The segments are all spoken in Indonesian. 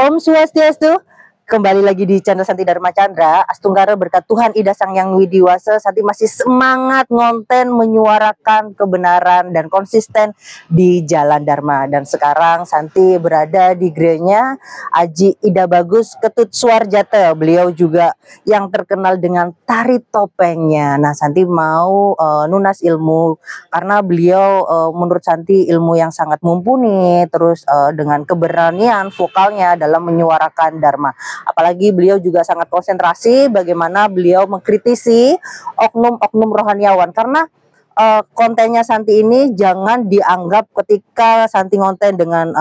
Om Swastiastu, kembali lagi di channel Santi Dharma Chandra. Astunggara berkat Tuhan Ida Sang Yang Widiwasa, Santi masih semangat ngonten menyuarakan kebenaran dan konsisten di jalan Dharma. Dan sekarang Santi berada di gerenya Aji Ida Bagus Ketut Suarjata. Beliau juga yang terkenal dengan tari topengnya. Nah, Santi mau nunas ilmu karena beliau menurut Santi ilmu yang sangat mumpuni, terus dengan keberanian vokalnya dalam menyuarakan Dharma. Apalagi beliau juga sangat konsentrasi bagaimana beliau mengkritisi oknum-oknum rohaniawan, karena kontennya Santi ini jangan dianggap ketika Santi ngonten dengan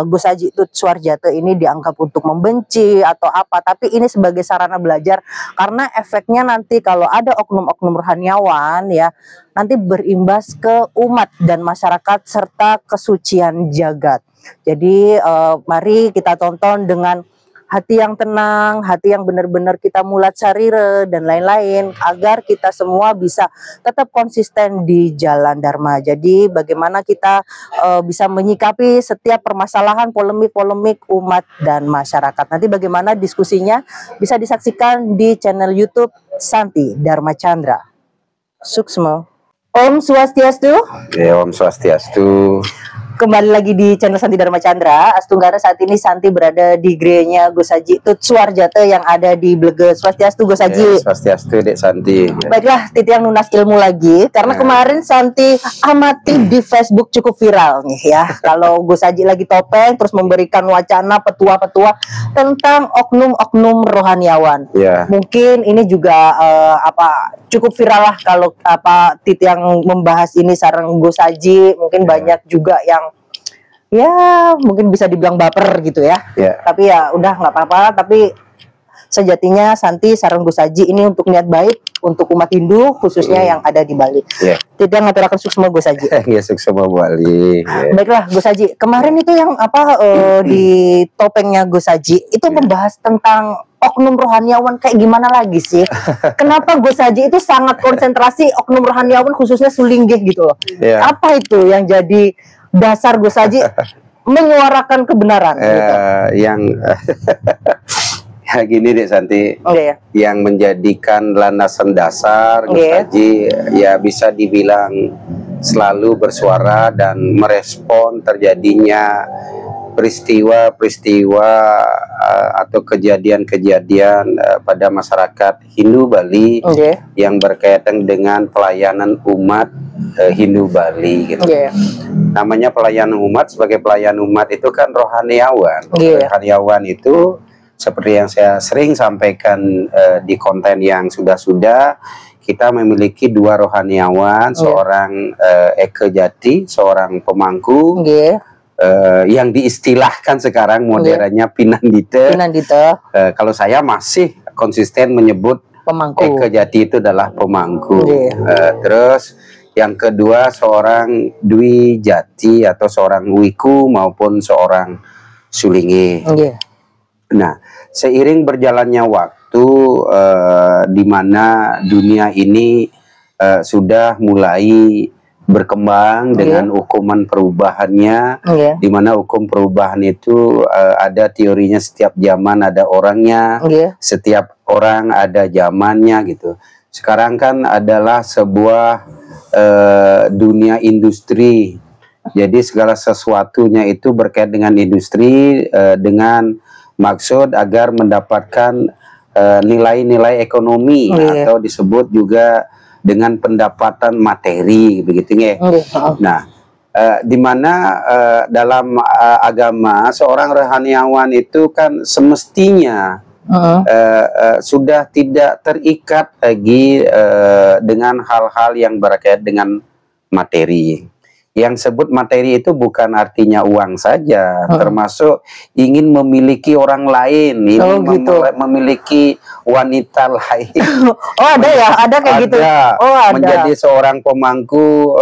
Gus Haji Tut Suarjata ini dianggap untuk membenci atau apa, tapi ini sebagai sarana belajar, karena efeknya nanti kalau ada oknum-oknum rohaniawan ya nanti berimbas ke umat dan masyarakat serta kesucian jagat. Jadi mari kita tonton dengan hati yang tenang, hati yang benar-benar kita mulat sarira dan lain-lain, agar kita semua bisa tetap konsisten di jalan Dharma. Jadi bagaimana kita bisa menyikapi setiap permasalahan, polemik-polemik umat dan masyarakat. Nanti bagaimana diskusinya bisa disaksikan di channel YouTube Santi Dharma Chandra. Suksma. Om Swastiastu. Ya, Om Swastiastu. Kembali lagi di channel Santi Dharma Chandra. Astunggara saat ini Santi berada di gerenya Gus Haji Tut Suarjata yang ada di Bleges. Swastiastu Gus Haji. Ya, Swastiastu Dek Santi. Baiklah, Titi yang nunas ilmu lagi, karena kemarin Santi amati di Facebook cukup viral nih ya. Kalau Gus Haji lagi topeng terus memberikan wacana petua-petua tentang oknum-oknum rohaniawan. Ya. Mungkin ini juga cukup viral lah kalau Titi yang membahas ini sareng Gus Haji. Mungkin banyak juga yang ya mungkin bisa dibilang baper gitu ya. Tapi ya udah nggak apa-apa. Tapi sejatinya Santi sareng Gus Haji ini untuk niat baik untuk umat Hindu khususnya yang ada di Bali. Tidak ngaturakan suksma Gus Haji. Ya, suksma Bali. Baiklah Gus Haji, kemarin itu yang di topengnya Gus Haji itu membahas tentang oknum rohaniawan kayak gimana lagi sih? Kenapa Gus Haji itu sangat konsentrasi oknum rohaniawan khususnya Sulinggih gitu loh. Apa itu yang jadi dasar Gus Haji menyuarakan kebenaran gitu? Ya gini Dek Santi, yang menjadikan landasan dasar Gus Haji ya bisa dibilang selalu bersuara dan merespon terjadinya peristiwa-peristiwa atau kejadian-kejadian pada masyarakat Hindu Bali yang berkaitan dengan pelayanan umat Hindu Bali gitu. Namanya pelayanan umat, sebagai pelayan umat itu kan rohaniawan. Rohaniawan itu seperti yang saya sering sampaikan di konten yang sudah-sudah, kita memiliki dua rohaniawan, seorang Eke Jati, seorang pemangku, yang diistilahkan sekarang modernnya Pinandita. Kalau saya masih konsisten menyebut pemangku. Eke Jati itu adalah pemangku. Terus yang kedua seorang Dwi Jati atau seorang Wiku maupun seorang Sulingi. Nah, seiring berjalannya waktu di mana dunia ini sudah mulai berkembang dengan hukuman perubahannya, di mana hukum perubahan itu ada teorinya, setiap zaman ada orangnya, setiap orang ada zamannya gitu. Sekarang kan adalah sebuah dunia industri, jadi segala sesuatunya itu berkait dengan industri dengan maksud agar mendapatkan nilai-nilai ekonomi atau disebut juga dengan pendapatan materi begitu ya. Nah, di mana dalam agama seorang rohaniawan itu kan semestinya sudah tidak terikat lagi dengan hal-hal yang berkait dengan materi. Yang sebut materi itu bukan artinya uang saja, termasuk ingin memiliki orang lain, memiliki wanita lain. Oh ada ya, ada kayak gitu. Oh ada. Menjadi seorang pemangku,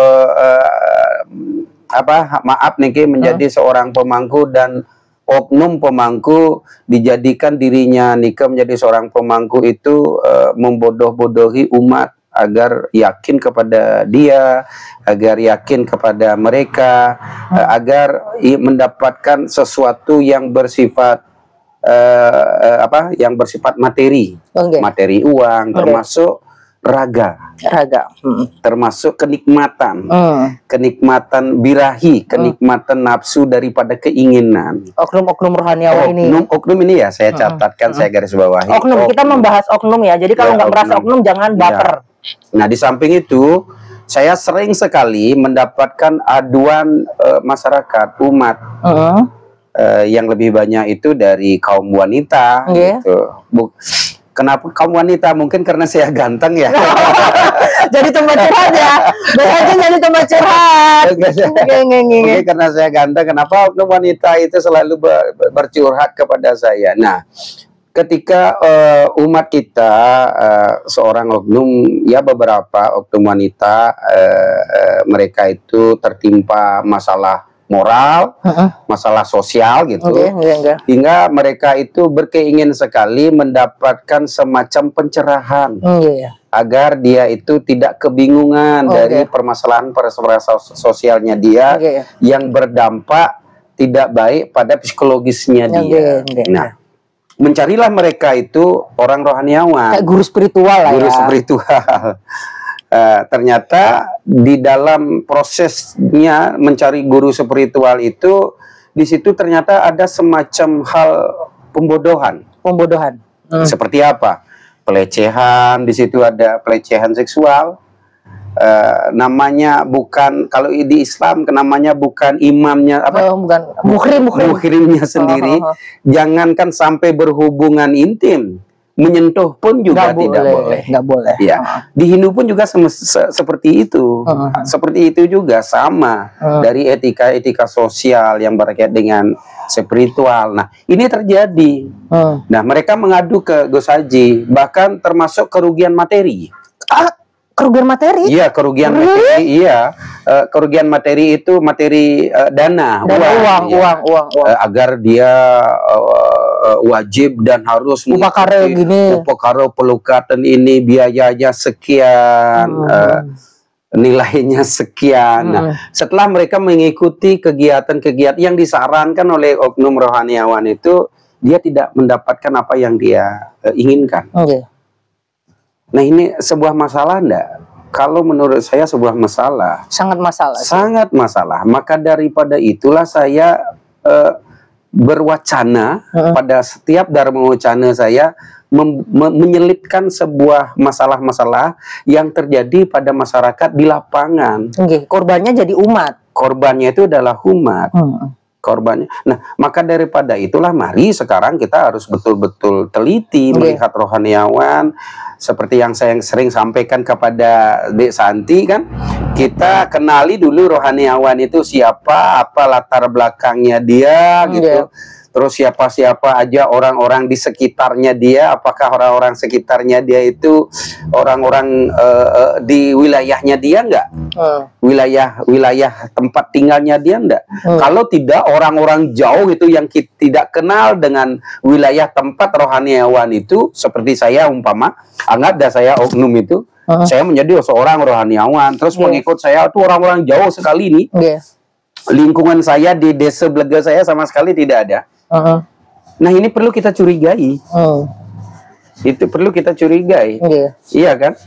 menjadi seorang pemangku dan oknum pemangku dijadikan dirinya nikah menjadi seorang pemangku itu membodoh-bodohi umat agar yakin kepada dia, agar yakin kepada mereka, agar mendapatkan sesuatu yang bersifat yang bersifat materi, materi uang, termasuk raga, termasuk kenikmatan, kenikmatan birahi, kenikmatan nafsu daripada keinginan. Oknum-oknum rohaniawan ini. Oknum ini ya saya catatkan, saya garis bawahi. Oknum, kita membahas oknum ya. Jadi kalau nggak merasa oknum jangan baper. Nah, di samping itu saya sering sekali mendapatkan aduan masyarakat umat. Yang lebih banyak itu dari kaum wanita, gitu. Kenapa kaum wanita? Mungkin karena saya ganteng ya. Jadi tempat curhat ya. Biasanya jadi tempat curhat. Mungkin karena saya ganteng. Kenapa oknum wanita itu selalu bercurhat kepada saya? Nah, ketika umat kita seorang oknum, ya beberapa oknum wanita, mereka itu tertimpa masalah moral, masalah sosial gitu, hingga mereka itu berkeinginan sekali mendapatkan semacam pencerahan, agar dia itu tidak kebingungan dari permasalahan sosialnya dia, yang berdampak tidak baik pada psikologisnya dia. Nah, mencarilah mereka itu orang rohaniawan, kayak guru spiritual lah, guru spiritual. Ternyata di dalam prosesnya mencari guru spiritual itu, di situ ternyata ada semacam hal pembodohan. Seperti apa? Pelecehan, di situ ada pelecehan seksual. Namanya bukan, kalau di Islam namanya bukan imamnya, bukan muhrimnya sendiri. Jangankan sampai berhubungan intim, menyentuh pun juga tidak boleh. Nggak boleh. Ya, di Hindu pun juga seperti itu. Seperti itu juga sama dari etika sosial yang berkaitan dengan spiritual. Nah, ini terjadi. Nah, mereka mengadu ke Gus Haji, bahkan termasuk kerugian materi. Kerugian materi? Iya, kerugian materi. Iya, kerugian materi itu materi dana, uang. Agar dia wajib dan harus upakara pelukatan ini biayanya sekian, nilainya sekian. Nah, setelah mereka mengikuti kegiatan-kegiatan yang disarankan oleh oknum rohaniawan itu, dia tidak mendapatkan apa yang dia inginkan. Nah, ini sebuah masalah enggak? Kalau menurut saya sebuah masalah. Sangat masalah. Sangat masalah. Maka daripada itulah saya berwacana pada setiap dharma wacana saya menyelipkan sebuah masalah-masalah yang terjadi pada masyarakat di lapangan. Korbannya jadi umat. Korbannya itu adalah umat. Korbannya. Nah, maka daripada itulah mari sekarang kita harus betul-betul teliti melihat rohaniawan, seperti yang saya sering sampaikan kepada Dek Santi kan. Kita kenali dulu rohaniawan itu siapa, apa latar belakangnya dia gitu. Terus siapa-siapa aja orang-orang di sekitarnya dia, apakah orang-orang sekitarnya dia itu orang-orang di wilayahnya dia enggak? Wilayah tempat tinggalnya dia enggak? Kalau tidak, orang-orang jauh itu yang tidak kenal dengan wilayah tempat rohaniawan itu, seperti saya umpama, anggap dah saya oknum itu, saya menjadi seorang rohaniawan, terus mengikut saya itu orang-orang jauh sekali nih. Lingkungan saya di desa Blega saya sama sekali tidak ada. Nah, ini perlu kita curigai. Itu perlu kita curigai. Iya kan?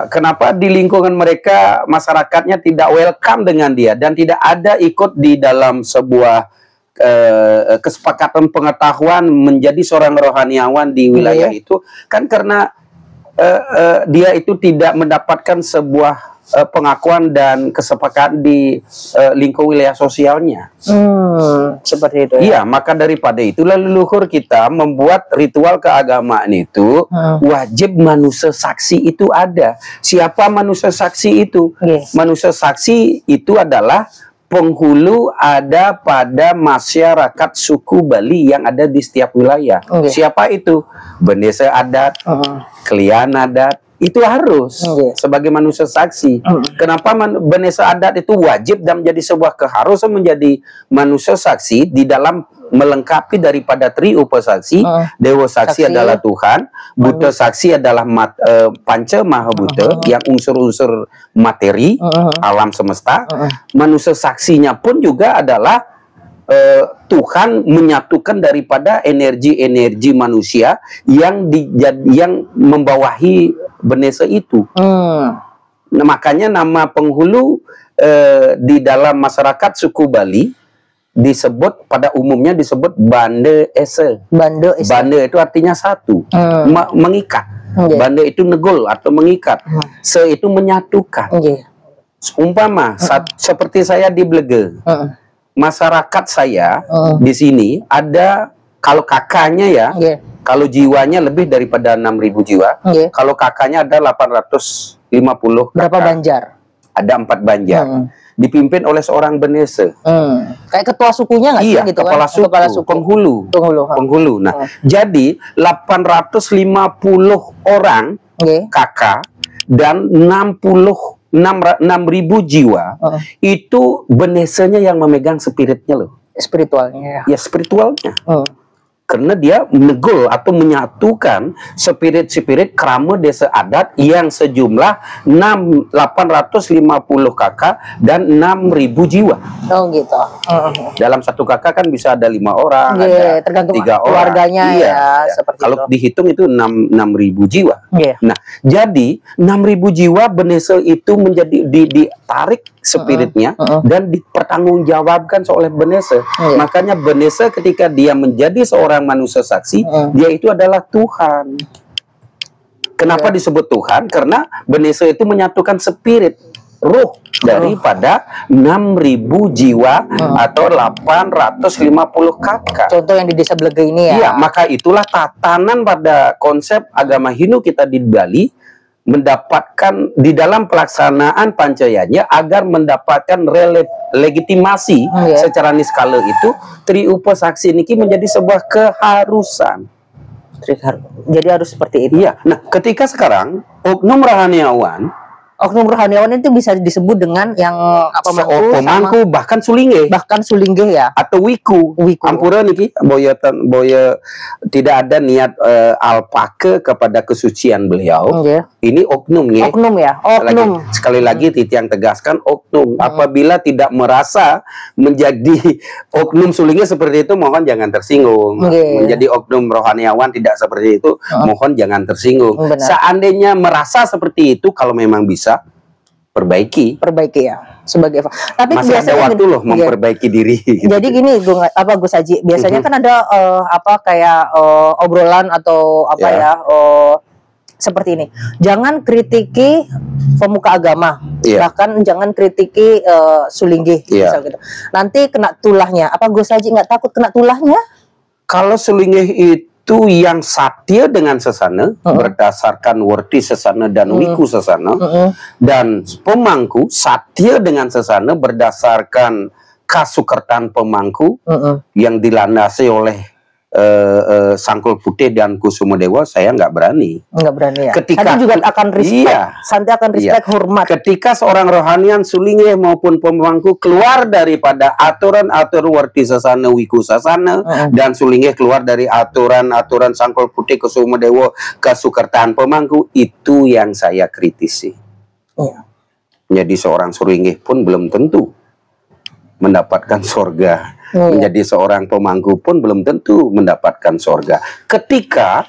Kenapa di lingkungan mereka masyarakatnya tidak welcome dengan dia dan tidak ada ikut di dalam sebuah kesepakatan pengetahuan menjadi seorang rohaniawan di wilayah itu? Kan karena dia itu tidak mendapatkan sebuah pengakuan dan kesepakatan di lingkup wilayah sosialnya. Seperti itu ya? Iya, maka daripada itulah leluhur kita membuat ritual keagamaan itu wajib manusia saksi itu ada. Siapa manusia saksi itu? Manusia saksi itu adalah penghulu ada pada masyarakat suku Bali yang ada di setiap wilayah. Siapa itu? Bendesa adat, kelian adat, itu harus sebagai manusia saksi. Kenapa Bendesa adat itu wajib dan menjadi sebuah keharusan menjadi manusia saksi di dalam melengkapi daripada tri upasaksi. Dewa saksi adalah Tuhan, Buddha saksi adalah Panca Maha Buddha yang unsur-unsur materi alam semesta. Manusia saksinya pun juga adalah Tuhan menyatukan daripada energi-energi manusia yang membawahi Benese itu. Nah, makanya nama penghulu di dalam masyarakat suku Bali disebut, pada umumnya disebut Bande Ese. Bande Ese. Bande itu artinya satu, mengikat. Bande itu negul atau mengikat. Se itu menyatukan. Umpama seperti saya di Blege, masyarakat saya di sini ada, kalau kakaknya ya, kalau jiwanya lebih daripada 6.000 jiwa, kalau kakaknya ada 850 kakak. Berapa banjar? Ada 4 banjar. Dipimpin oleh seorang Benese. Kayak ketua sukunya nggak sih? Iya, gitu kepala, kan? Kepala suku, penghulu. Nah, jadi 850 orang kakak dan 6.000 jiwa itu Benesenya yang memegang spiritnya loh. Spiritualnya. Ya, spiritualnya. Karena dia menegul atau menyatukan spirit-spirit kerama desa adat yang sejumlah 850 kakak dan 6.000 jiwa. Oh gitu. Dalam satu kakak kan bisa ada 5 orang, ada tergantung 3 orang. Keluarganya ya. Seperti kalau itu dihitung itu 6.000 jiwa. Nah, jadi 6.000 jiwa Benese itu menjadi ditarik spiritnya dan dipertanggungjawabkan oleh Benese. Makanya Benese ketika dia menjadi seorang manusia saksi, dia itu adalah Tuhan. Kenapa disebut Tuhan? Karena Benese itu menyatukan spirit, ruh daripada 6.000 jiwa atau 850 kakak. Contoh yang di desa Blege ini ya. Iya, maka itulah tatanan pada konsep agama Hindu kita di Bali, mendapatkan di dalam pelaksanaan pancayanya agar mendapatkan legitimasi secara niskala itu, triupa saksi niki menjadi sebuah keharusan. Jadi harus seperti itu. Iya. Nah, ketika sekarang oknum rohaniawan itu bisa disebut dengan yang pemangku bahkan sulingge ya, atau wiku. Ampura niki boya tidak ada niat alpake kepada kesucian beliau. Ini oknum nih. Oknum ya. Sekali lagi Titiang tegaskan oknum. Apabila tidak merasa menjadi oknum sulingge seperti itu, mohon jangan tersinggung. Menjadi oknum rohaniawan tidak seperti itu, mohon jangan tersinggung. Seandainya merasa seperti itu, kalau memang bisa perbaiki ya sebagai, tapi masih ada waktu loh memperbaiki diri gitu. Jadi gini Gus Haji, biasanya kan ada kayak obrolan atau seperti ini, jangan kritiki pemuka agama, bahkan jangan kritiki sulingge misal gitu, nanti kena tulahnya. Apa Gus Haji nggak takut kena tulahnya? Kalau sulingge itu yang satya dengan sesana, berdasarkan warti sesana dan wiku sesana, dan pemangku satya dengan sesana berdasarkan kasukertan pemangku yang dilandasi oleh Sangkul Putih dan Kusuma Dewa, saya nggak berani. Ya. Ketika Santi juga akan respect, Santi akan respect, hormat. Ketika seorang rohanian sulingge maupun pemangku keluar daripada aturan-aturan warti sasana wiku sasana, dan sulingge keluar dari aturan-aturan Sangkul Putih Kusuma Dewa kasukertaan pemangku, itu yang saya kritisi. Jadi seorang sulingge pun belum tentu mendapatkan surga. Menjadi seorang pemangku pun belum tentu mendapatkan surga. Ketika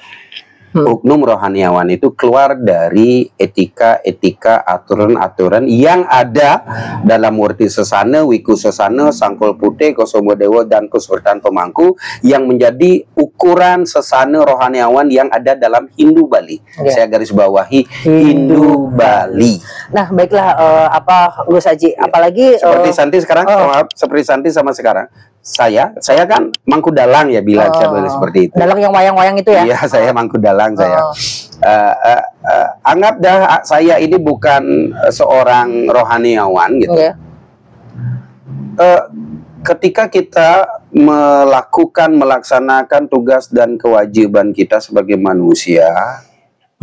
oknum rohaniawan itu keluar dari etika-etika, aturan-aturan yang ada dalam warti sesana, wiku sesana, Sangkul Putih, Kusuma Dewa, dan Kasukertaan pemangku yang menjadi ukuran sesana rohaniawan yang ada dalam Hindu Bali. Saya garis bawahi Hindu Bali. Nah, baiklah, Gus Haji, apalagi seperti Santi sekarang, seperti Santi sama sekarang. Saya kan mangku dalang ya, bila seperti itu. Dalang yang wayang-wayang itu ya? Iya, saya mangku dalang saya. Anggap dah saya ini bukan seorang rohaniawan gitu. Ketika kita melaksanakan tugas dan kewajiban kita sebagai manusia,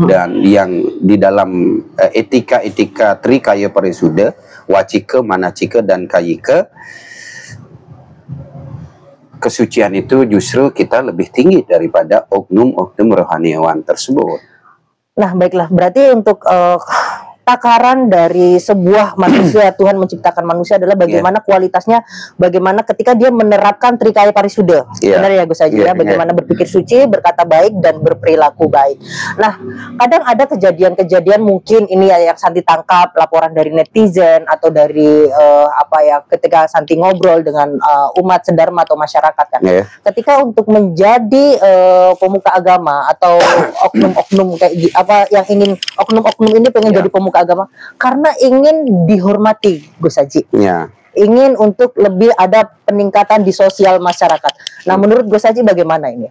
dan yang di dalam etika-etika Trikaya Parisuda, Wacika, Manacika, dan Kayika, kesucian itu justru kita lebih tinggi daripada oknum-oknum rohaniawan tersebut. Nah, baiklah, berarti untuk takaran dari sebuah manusia, Tuhan menciptakan manusia adalah bagaimana kualitasnya, bagaimana ketika dia menerapkan trikaya parisuda. Benar ya Gus Haji ya, bagaimana berpikir suci, berkata baik dan berperilaku baik. Nah, kadang ada kejadian-kejadian mungkin ini yang Santi tangkap laporan dari netizen atau dari ketika Santi ngobrol dengan umat sedharma atau masyarakat kan. Ketika untuk menjadi pemuka agama atau oknum-oknum kayak yang ingin oknum-oknum ini pengen jadi pemuka agama karena ingin dihormati Gus Haji. Ingin untuk lebih ada peningkatan di sosial masyarakat. Nah, menurut Gus Haji bagaimana ini?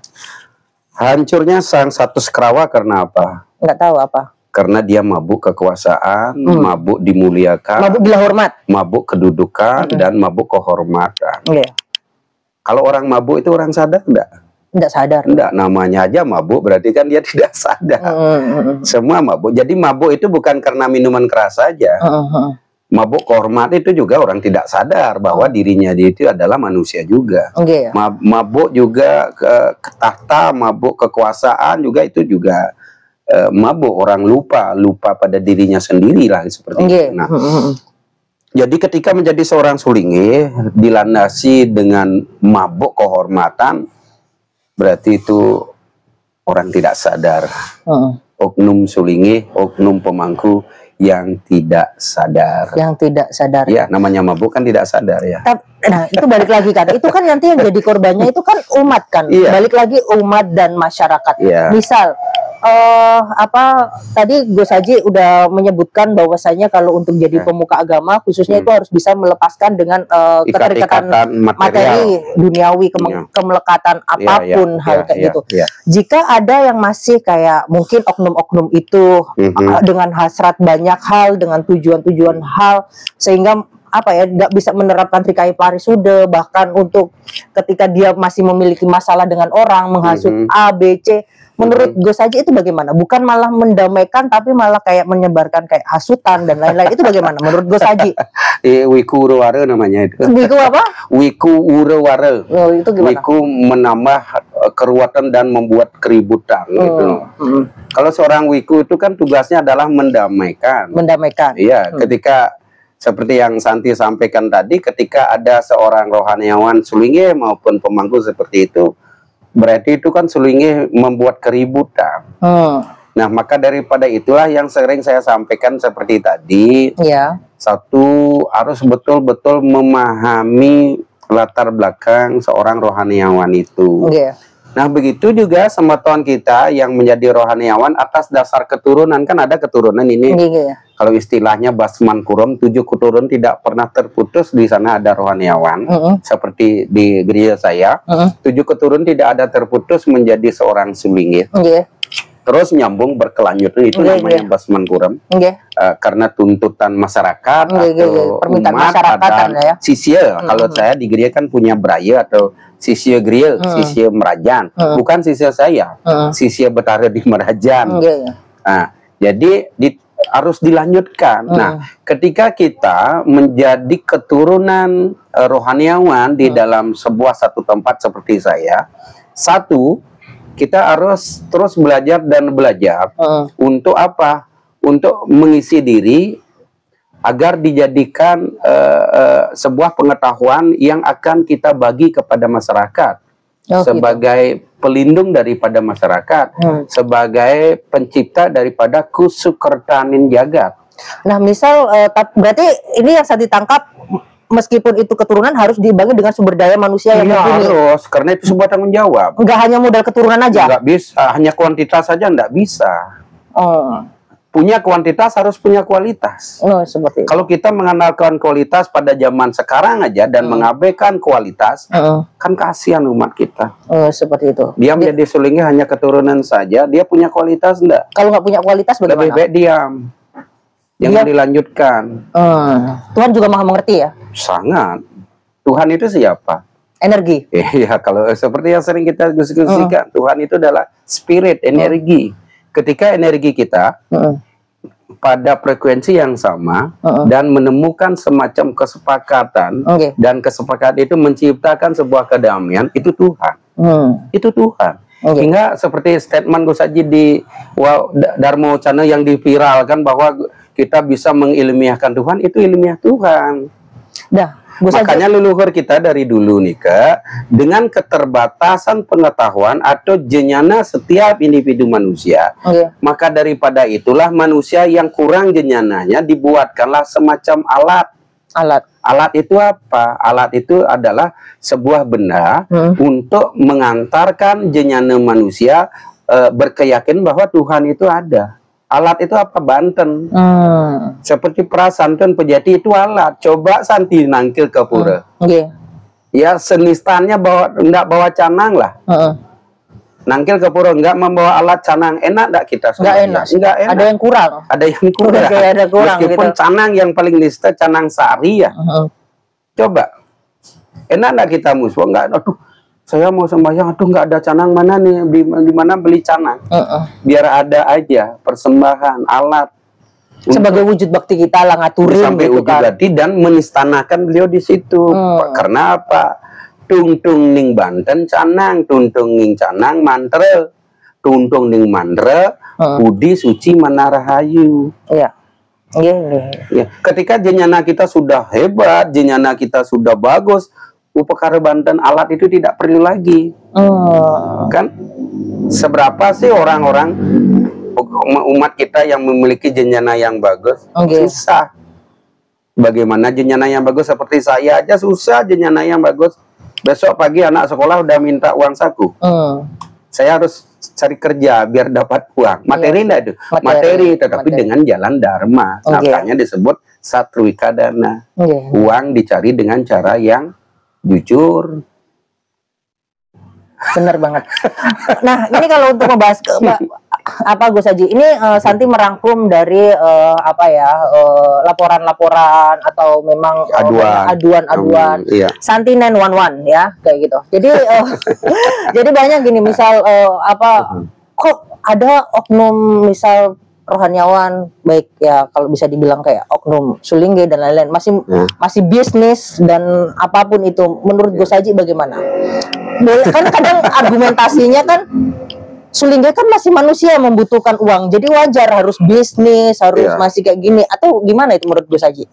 Hancurnya sang satu Skerawa karena apa? Nggak tahu apa. Karena dia mabuk kekuasaan, mabuk dimuliakan, mabuk gila hormat, mabuk kedudukan, dan mabuk kehormatan. Kalau orang mabuk itu orang sadar enggak? Tidak sadar. Enggak, namanya aja mabuk berarti kan dia tidak sadar. Semua mabuk. Jadi mabuk itu bukan karena minuman keras saja. Mabuk kehormat itu juga orang tidak sadar bahwa dirinya dia itu adalah manusia juga. Mabuk juga ke tahta, mabuk kekuasaan juga itu juga mabuk, orang lupa pada dirinya sendiri lah seperti itu. Nah, jadi ketika menjadi seorang sulingi dilandasi dengan mabuk kehormatan, berarti itu orang tidak sadar. Oknum sulingi, oknum pemangku yang tidak sadar. Yang tidak sadar. Ya, namanya mabuk kan tidak sadar ya. Nah, itu balik lagi kan. Itu kan nanti yang jadi korbannya itu kan umat kan. Balik lagi umat dan masyarakat. Misal tadi Gus Haji udah menyebutkan bahwasanya kalau untuk jadi pemuka agama khususnya itu harus bisa melepaskan dengan keterikatan materi duniawi, kemelekatan apapun hal kayak gitu. Jika ada yang masih kayak mungkin oknum-oknum itu dengan hasrat banyak hal, dengan tujuan-tujuan hal sehingga nggak bisa menerapkan trikaya parisuda, bahkan untuk ketika dia masih memiliki masalah dengan orang menghasut A, B, C. Menurut Gus Haji itu bagaimana? Bukan malah mendamaikan, tapi malah kayak menyebarkan kayak hasutan dan lain-lain. Itu bagaimana menurut Gus Haji? Wiku Urawara namanya itu. Wiku apa? Wiku Urawara. Oh, itu gimana? Wiku menambah keruwetan dan membuat keributan. Gitu. Kalau seorang wiku itu kan tugasnya adalah mendamaikan. Mendamaikan. Iya, ketika seperti yang Santi sampaikan tadi, ketika ada seorang rohaniawan sulingi maupun pemangku seperti itu, berarti itu kan sulingi membuat keributan. Nah, maka daripada itulah yang sering saya sampaikan seperti tadi. Satu, harus betul-betul memahami latar belakang seorang rohaniawan itu. Nah, begitu juga sama Tuhan kita yang menjadi rohaniawan atas dasar keturunan. Kan ada keturunan ini. Kalau istilahnya Basman Kurum, 7 keturunan tidak pernah terputus. Di sana ada rohaniawan. Seperti di gereja saya, 7 keturunan tidak ada terputus menjadi seorang sulingi. Terus nyambung berkelanjutan, itu namanya Basman Kurum. Karena tuntutan masyarakat atau permintaan umat masyarakat dan sisya. Kalau saya di gereja kan punya beraya atau sisya gereja, sisya Merajan. Bukan sisya saya, sisya berada di Merajan. Nah, jadi harus dilanjutkan. Nah, ketika kita menjadi keturunan rohaniawan di dalam sebuah satu tempat seperti saya, satu, kita harus terus belajar dan belajar. Untuk apa? Untuk mengisi diri agar dijadikan sebuah pengetahuan yang akan kita bagi kepada masyarakat. Sebagai pelindung daripada masyarakat, sebagai pencipta daripada kusukertanin jagat. Nah, misal berarti ini yang saya ditangkap, meskipun itu keturunan harus dibagi dengan sumber daya manusia yang mumpuni. Harus, karena itu sebuah tanggung jawab. Nggak hanya modal keturunan aja. Nggak bisa, hanya kuantitas saja nggak bisa. Punya kuantitas harus punya kualitas. Seperti itu. Kalau kita mengandalkan kualitas pada zaman sekarang aja dan mengabaikan kualitas, kan kasihan umat kita. Seperti itu. Dia menjadi sulingi hanya keturunan saja, dia punya kualitas enggak? Kalau nggak punya kualitas bagaimana? Lebih baik diam. Jangan dilanjutkan. Tuhan juga maha mengerti ya? Sangat. Tuhan itu siapa? Energi. Iya, kalau seperti yang sering kita diskusikan, Tuhan itu adalah spirit, energi. Ketika energi kita pada frekuensi yang sama dan menemukan semacam kesepakatan, dan kesepakatan itu menciptakan sebuah kedamaian, itu Tuhan. Itu Tuhan. Hingga seperti statement Gus Haji di Dharma Wacana yang diviralkan bahwa kita bisa mengilmiahkan Tuhan, itu ilmiah Tuhan. Dah, makanya leluhur kita dari dulu nih dengan keterbatasan pengetahuan atau jenyana setiap individu manusia, maka daripada itulah manusia yang kurang jenyananya dibuatkanlah semacam alat. Alat itu apa? Alat itu adalah sebuah benda untuk mengantarkan jenyana manusia berkeyakinan bahwa Tuhan itu ada. Alat itu apa? Banten. Seperti prasantun pejati itu alat. Coba Santi nangkil ke pura. Ya senistannya enggak bawa canang lah. Nangkil ke pura enggak membawa alat canang. Enak enggak kita? Enggak enak. Ada yang kurang. Ada yang kurang. Ada kurang meskipun gitu. Canang yang paling lista canang sari ya. Coba. Enak enggak kita musuh? Enggak. Aduh, saya mau sembahyang, aduh nggak ada canang, mana nih, di mana beli canang? Biar ada aja persembahan alat sebagai wujud bakti kita lah, ngaturin sampai gitu wujud bakti dan menistanakan beliau di situ. Karena apa? Tung ning Banten canang, tung ning canang mantra, tung ning mantra budi suci manarahayu. Iya. Ya. Ketika jenyana kita sudah hebat, jenyana kita sudah bagus, upakara Banten alat itu tidak perlu lagi. Kan seberapa sih orang-orang umat kita yang memiliki jenyana yang bagus? Susah. Bagaimana jenyana yang bagus? Seperti saya aja susah jenyana yang bagus. Besok pagi anak sekolah udah minta uang saku. Saya harus cari kerja biar dapat uang. Materi enggak itu? Materi, tetapi dengan jalan dharma. Makanya disebut satrika dana. Uang dicari dengan cara yang jujur. Bener banget. Nah, ini kalau untuk membahas apa Gus Haji, ini Santi merangkum dari laporan-laporan atau memang aduan-aduan Santi 911 ya, kayak gitu. Jadi jadi banyak gini, misal kok ada oknum misal rohaniawan, baik ya kalau bisa dibilang kayak oknum Sulingge dan lain-lain, masih bisnis dan apapun itu, menurut Gus Haji bagaimana? Boleh kan kadang argumentasinya kan Sulingge kan masih manusia membutuhkan uang, jadi wajar harus bisnis, harus masih kayak gini, atau gimana itu menurut Gus Haji?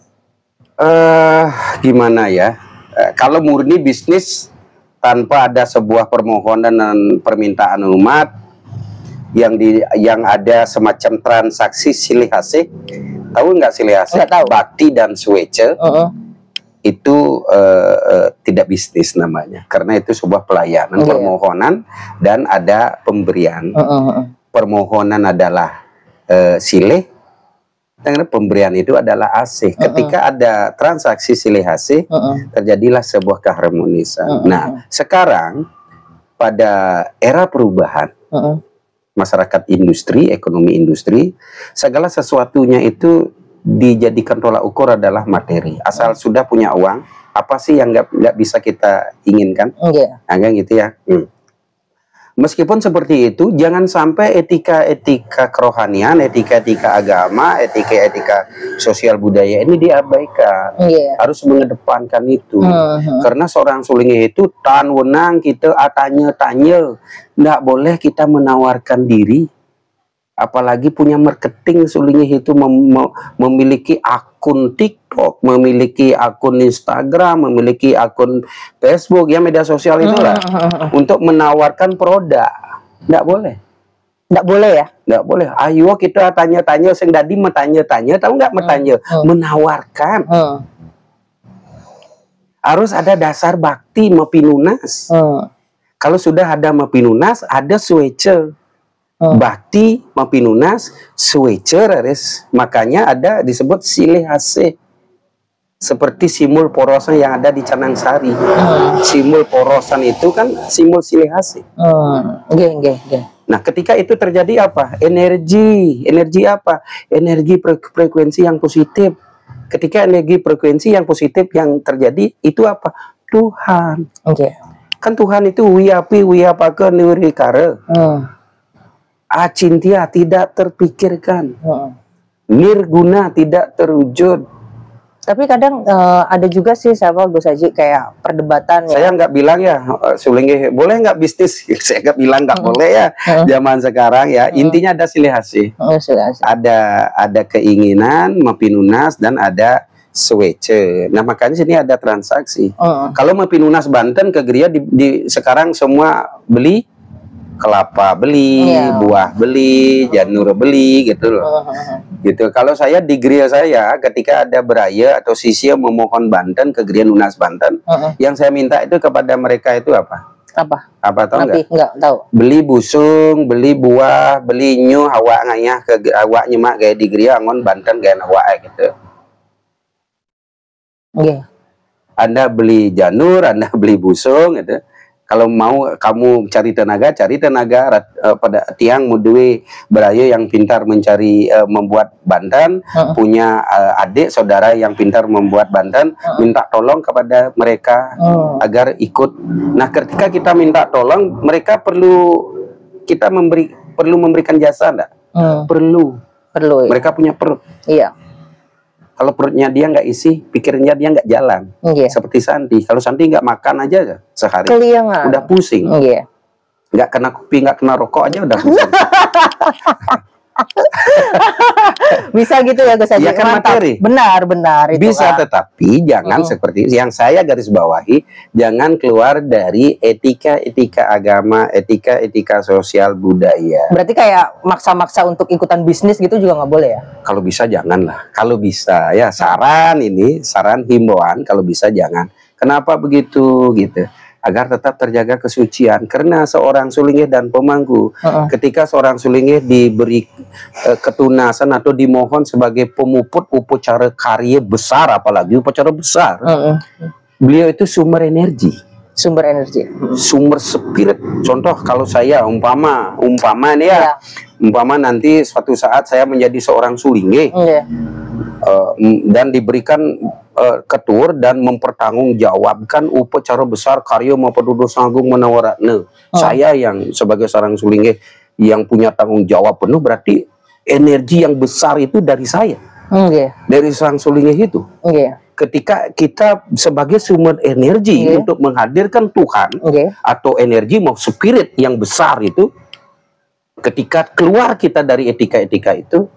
Gimana ya? Kalau murni bisnis tanpa ada sebuah permohonan dan permintaan umat, yang ada semacam transaksi silih hasih, tahu nggak silih hasih? Bakti dan swece itu tidak bisnis namanya, karena itu sebuah pelayanan, permohonan dan ada pemberian. Permohonan adalah silih, dan pemberian itu adalah asih. Ketika ada transaksi silih hasih, terjadilah sebuah keharmonisan. Nah, sekarang pada era perubahan, masyarakat industri, ekonomi industri, segala sesuatunya itu dijadikan tolak ukur adalah materi. Asal sudah punya uang, apa sih yang nggak bisa kita inginkan? Agak gitu ya. Meskipun seperti itu, jangan sampai etika-etika kerohanian, etika-etika agama, etika-etika sosial budaya ini diabaikan. Harus mengedepankan itu. Karena seorang Sulingge itu tan wenang kita tanya-tanya, nggak boleh kita menawarkan diri. Apalagi punya marketing. Sulingge itu memiliki akun TikTok, memiliki akun Instagram, memiliki akun Facebook, ya media sosial itulah, untuk menawarkan produk. Nggak boleh. Nggak boleh ya? Nggak boleh. Ayo kita tanya-tanya, sing dadi metanya-tanya, tahu nggak metanya? Menawarkan. Harus ada dasar bakti mepinunas. Kalau sudah ada mepinunas, ada swece. Bakti mapinunas sweceres, makanya ada disebut silih hasih, seperti simbol porosan yang ada di Canang Sari. Simbol porosan itu kan simbol silih hasih. Nah, ketika itu terjadi apa? Energi apa? Energi frekuensi yang positif. Ketika energi frekuensi yang positif yang terjadi itu apa? Tuhan. Kan Tuhan itu wiapi wiapake nurikare. Acintia tidak terpikirkan, nirguna tidak terwujud, Tapi kadang ada juga sih siapa Gus Haji kayak perdebatan ya. Saya nggak bilang ya Sulingge boleh nggak bisnis, saya nggak bilang nggak boleh ya zaman sekarang ya. Intinya ada silihasi. Ada keinginan Mapinunas dan ada swece. Nah makanya sini ada transaksi. Kalau Mapinunas Banten ke Gria sekarang semua beli kelapa beli, buah beli, janur beli gitu loh. Gitu. Kalau saya di Gria saya ketika ada beraya atau sisya memohon Banten ke Gria Nunas Banten, yang saya minta itu kepada mereka itu apa? Apa tahu nggak tahu. Beli busung, beli buah, beli nyu awak ngayah ke awak nyemak kayak di Gria ngon Banten kayak awak gitu. Anda beli janur, Anda beli busung gitu. Kalau mau kamu cari tenaga pada tiang mudui beraya yang pintar mencari membuat Banten, punya adik saudara yang pintar membuat Banten, minta tolong kepada mereka agar ikut. Nah, ketika kita minta tolong, mereka perlu memberikan jasa enggak? Perlu. Mereka punya perut. Iya. Kalau perutnya dia nggak isi, pikirnya dia nggak jalan. Seperti Santi. Kalau Santi nggak makan aja sehari, udah pusing. Nggak kena kopi, nggak kena rokok aja udah pusing. Bisa gitu ya Gus Haji. Ya kan materi. Benar itu bisa kan. Tetapi jangan seperti yang saya garis bawahi, jangan keluar dari etika agama, etika sosial budaya. Berarti kayak maksa-maksa untuk ikutan bisnis gitu juga nggak boleh ya? Kalau bisa janganlah. Kalau bisa ya saran himbauan kalau bisa jangan. Kenapa begitu gitu? Agar tetap terjaga kesucian, karena seorang sulingeh dan pemangku ketika seorang sulingeh diberi ketunasan atau dimohon sebagai pemuput upacara karya besar, apalagi upacara besar, beliau itu sumber energi, sumber spirit. Contoh kalau saya umpama nih ya, umpama nanti suatu saat saya menjadi seorang sulingeh dan diberikan ketur dan mempertanggungjawabkan upacara besar karya Mapenduduk Agung Manawaratna. Saya yang sebagai seorang sulingeh yang punya tanggung jawab penuh, berarti energi yang besar itu dari saya, dari seorang sulingeh itu. Ketika kita sebagai sumber energi untuk menghadirkan Tuhan atau energi mau spirit yang besar itu, ketika keluar kita dari etika itu,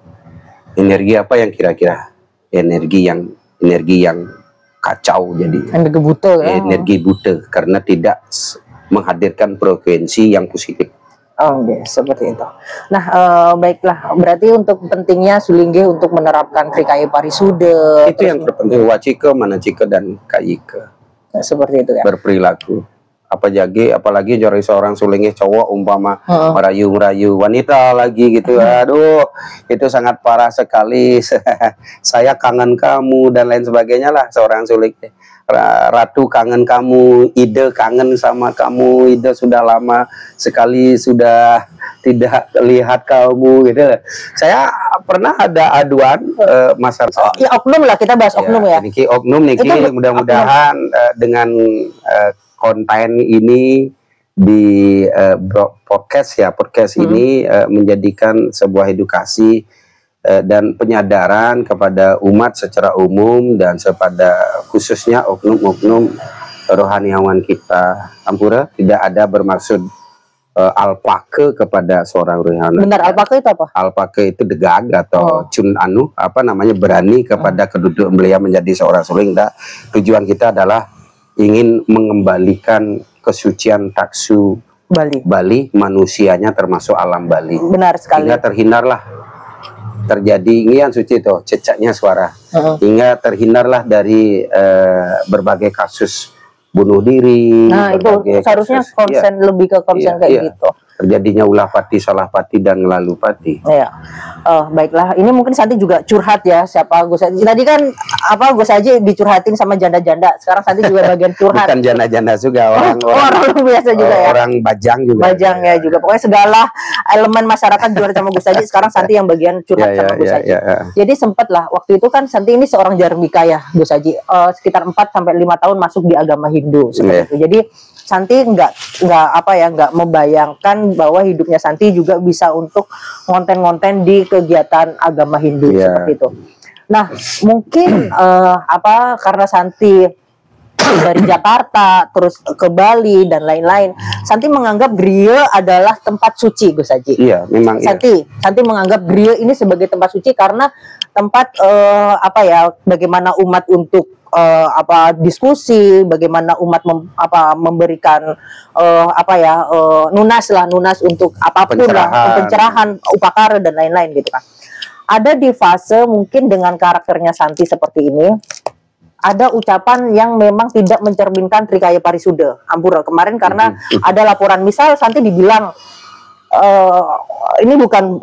energi apa yang kira-kira? Energi yang kacau, jadi energi buta karena tidak menghadirkan frekuensi yang positif. Seperti itu. Nah, baiklah, berarti untuk pentingnya Sulingge untuk menerapkan Trikaya Parisude itu yang terpenting, wacike, manacike dan kayike. Seperti itu ya. Berperilaku. Apalagi dari seorang sulingeh cowok umpama merayu wanita lagi gitu, aduh itu sangat parah sekali. Saya kangen kamu dan lain sebagainya lah seorang sulingeh. Ratu kangen kamu, Ide kangen sama kamu, Ide sudah lama sekali sudah tidak lihat kamu gitu. Saya pernah ada aduan masyarakat. Ya oknum lah, kita bahas oknum ya. Niki oknum niki, mudah-mudahan dengan konten ini di podcast ini menjadikan sebuah edukasi dan penyadaran kepada umat secara umum dan khususnya oknum-oknum rohaniawan kita. Ampura, tidak ada bermaksud alpake kepada seorang rohaniawan. Benar, alpake itu apa? Alpake itu degag atau berani kepada keduduk beliau menjadi seorang suling. Tujuan kita adalah ingin mengembalikan kesucian taksu Bali manusianya termasuk alam Bali. Benar sekali. Hingga terhindarlah terjadi yang suci itu cecaknya suara. Hingga terhindarlah dari berbagai kasus bunuh diri. Nah, itu seharusnya konsen lebih ke konsen kayak gitu. Terjadinya ulah pati, salah pati, dan ngelalu pati. Iya. Baiklah, ini mungkin Santi juga curhat ya, siapa Gus Haji. Tadi kan Gus Haji dicurhatin sama janda-janda. Sekarang Santi juga bagian curhat. Bukan janda-janda juga, orang biasa juga ya. Orang bajang juga. Bajang ya juga. Pokoknya segala elemen masyarakat curhat sama Gus Haji. Sekarang Santi yang bagian curhat sama Gus Haji. Jadi sempat lah waktu itu kan Santi ini seorang jarmika ya Gus Haji. Sekitar 4 sampai 5 tahun masuk di agama Hindu seperti itu. Jadi Santi nggak membayangkan bahwa hidupnya Santi juga bisa untuk ngonten-ngonten di kegiatan agama Hindu seperti itu. Nah, mungkin karena Santi dari Jakarta terus ke Bali dan lain-lain, Santi menganggap Griya adalah tempat suci, Gus Haji. Iya, memang. Santi menganggap Griya ini sebagai tempat suci karena tempat bagaimana umat untuk diskusi, bagaimana umat memberikan nunas untuk apapun pencerahan, upakara dan lain-lain gitu kan. Ada di fase mungkin dengan karakternya Santi seperti ini, ada ucapan yang memang tidak mencerminkan Trikaya Parisuda. Ampura kemarin karena ada laporan, misal Santi dibilang ini bukan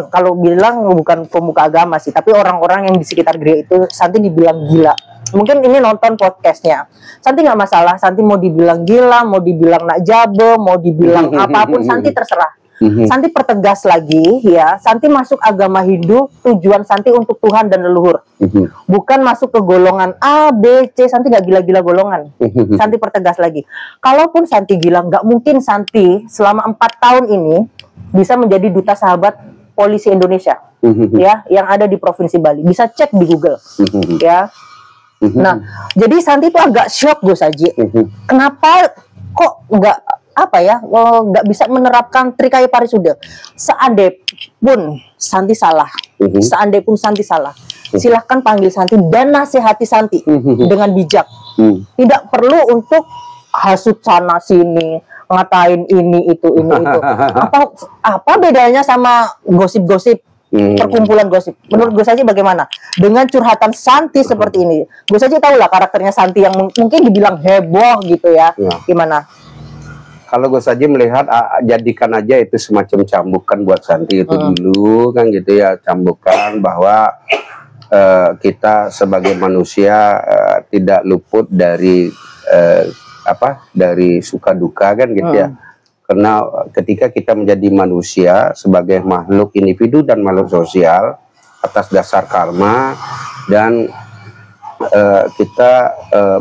kalau bilang bukan pemuka agama sih, tapi orang-orang yang di sekitar Griya itu Santi dibilang gila. Mungkin ini nonton podcastnya, Santi nggak masalah. Santi mau dibilang gila, mau dibilang nak jabe, mau dibilang apapun, Santi terserah. Santi pertegas lagi ya, Santi masuk agama Hindu, tujuan Santi untuk Tuhan dan leluhur, bukan masuk ke golongan A, B, C. Santi nggak gila-gila golongan. Santi pertegas lagi, kalaupun Santi gila, nggak mungkin Santi selama 4 tahun ini bisa menjadi duta sahabat polisi Indonesia, ya, yang ada di Provinsi Bali. Bisa cek di Google, ya. Nah, jadi Santi itu agak shock, Gus Haji. Kenapa kok nggak bisa menerapkan Trikaya Parisuda? Seandai pun Santi salah, silahkan panggil Santi dan nasihati Santi dengan bijak. Tidak perlu untuk hasut sana sini, ngatain ini itu. Apa bedanya sama gosip-gosip, perkumpulan gosip? Menurut Gus Haji bagaimana dengan curhatan Santi seperti ini? Gus Haji tahu lah karakternya Santi yang mungkin dibilang heboh gitu ya. Gimana? Kalau Gus Haji melihat, jadikan aja itu semacam cambukan buat Santi itu dulu kan gitu ya, cambukan bahwa kita sebagai manusia tidak luput dari dari suka duka kan gitu ya. Karena ketika kita menjadi manusia sebagai makhluk individu dan makhluk sosial atas dasar karma, dan kita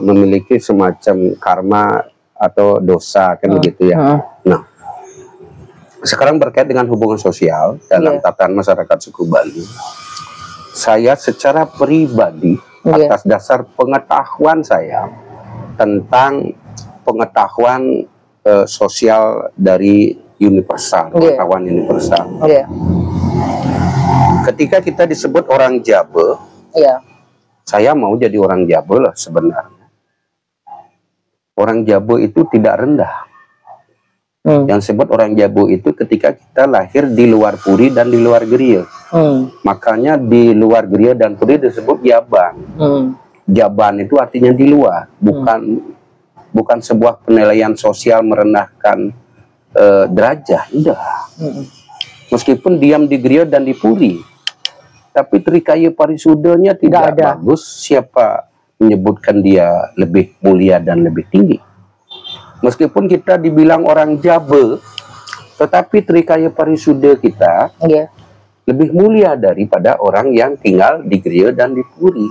memiliki semacam karma atau dosa kan begitu ya. Nah, sekarang berkait dengan hubungan sosial dalam tatanan masyarakat suku Bali, saya secara pribadi atas dasar pengetahuan saya tentang pengetahuan sosial dari universal, pengetahuan universal. Ketika kita disebut orang Jabe, saya mau jadi orang Jabe lah sebenarnya. Orang Jabe itu tidak rendah. Yang disebut orang Jabe itu ketika kita lahir di luar Puri dan di luar Griya. Makanya di luar Griya dan Puri disebut Jaban. Jaban itu artinya di luar, bukan sebuah penilaian sosial merendahkan derajat. Meskipun diam di Griya dan di Puri, tapi Trikaya Parisudanya tidak bagus. Siapa menyebutkan dia lebih mulia dan lebih tinggi? Meskipun kita dibilang orang Jabe, tetapi Trikaya Parisuda kita lebih mulia daripada orang yang tinggal di Griya dan di Puri.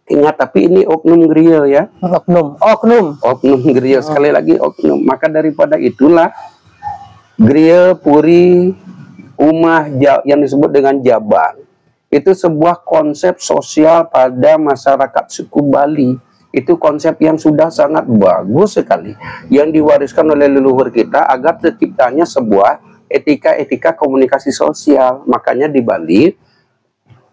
Ingat, tapi ini oknum Griya ya. Oknum Griya, sekali lagi oknum. Maka daripada itulah Griya, Puri, Umah yang disebut dengan Jaban, itu sebuah konsep sosial pada masyarakat suku Bali. Itu konsep yang sudah sangat bagus sekali, yang diwariskan oleh leluhur kita agar terciptanya sebuah etika-etika komunikasi sosial. Makanya di Bali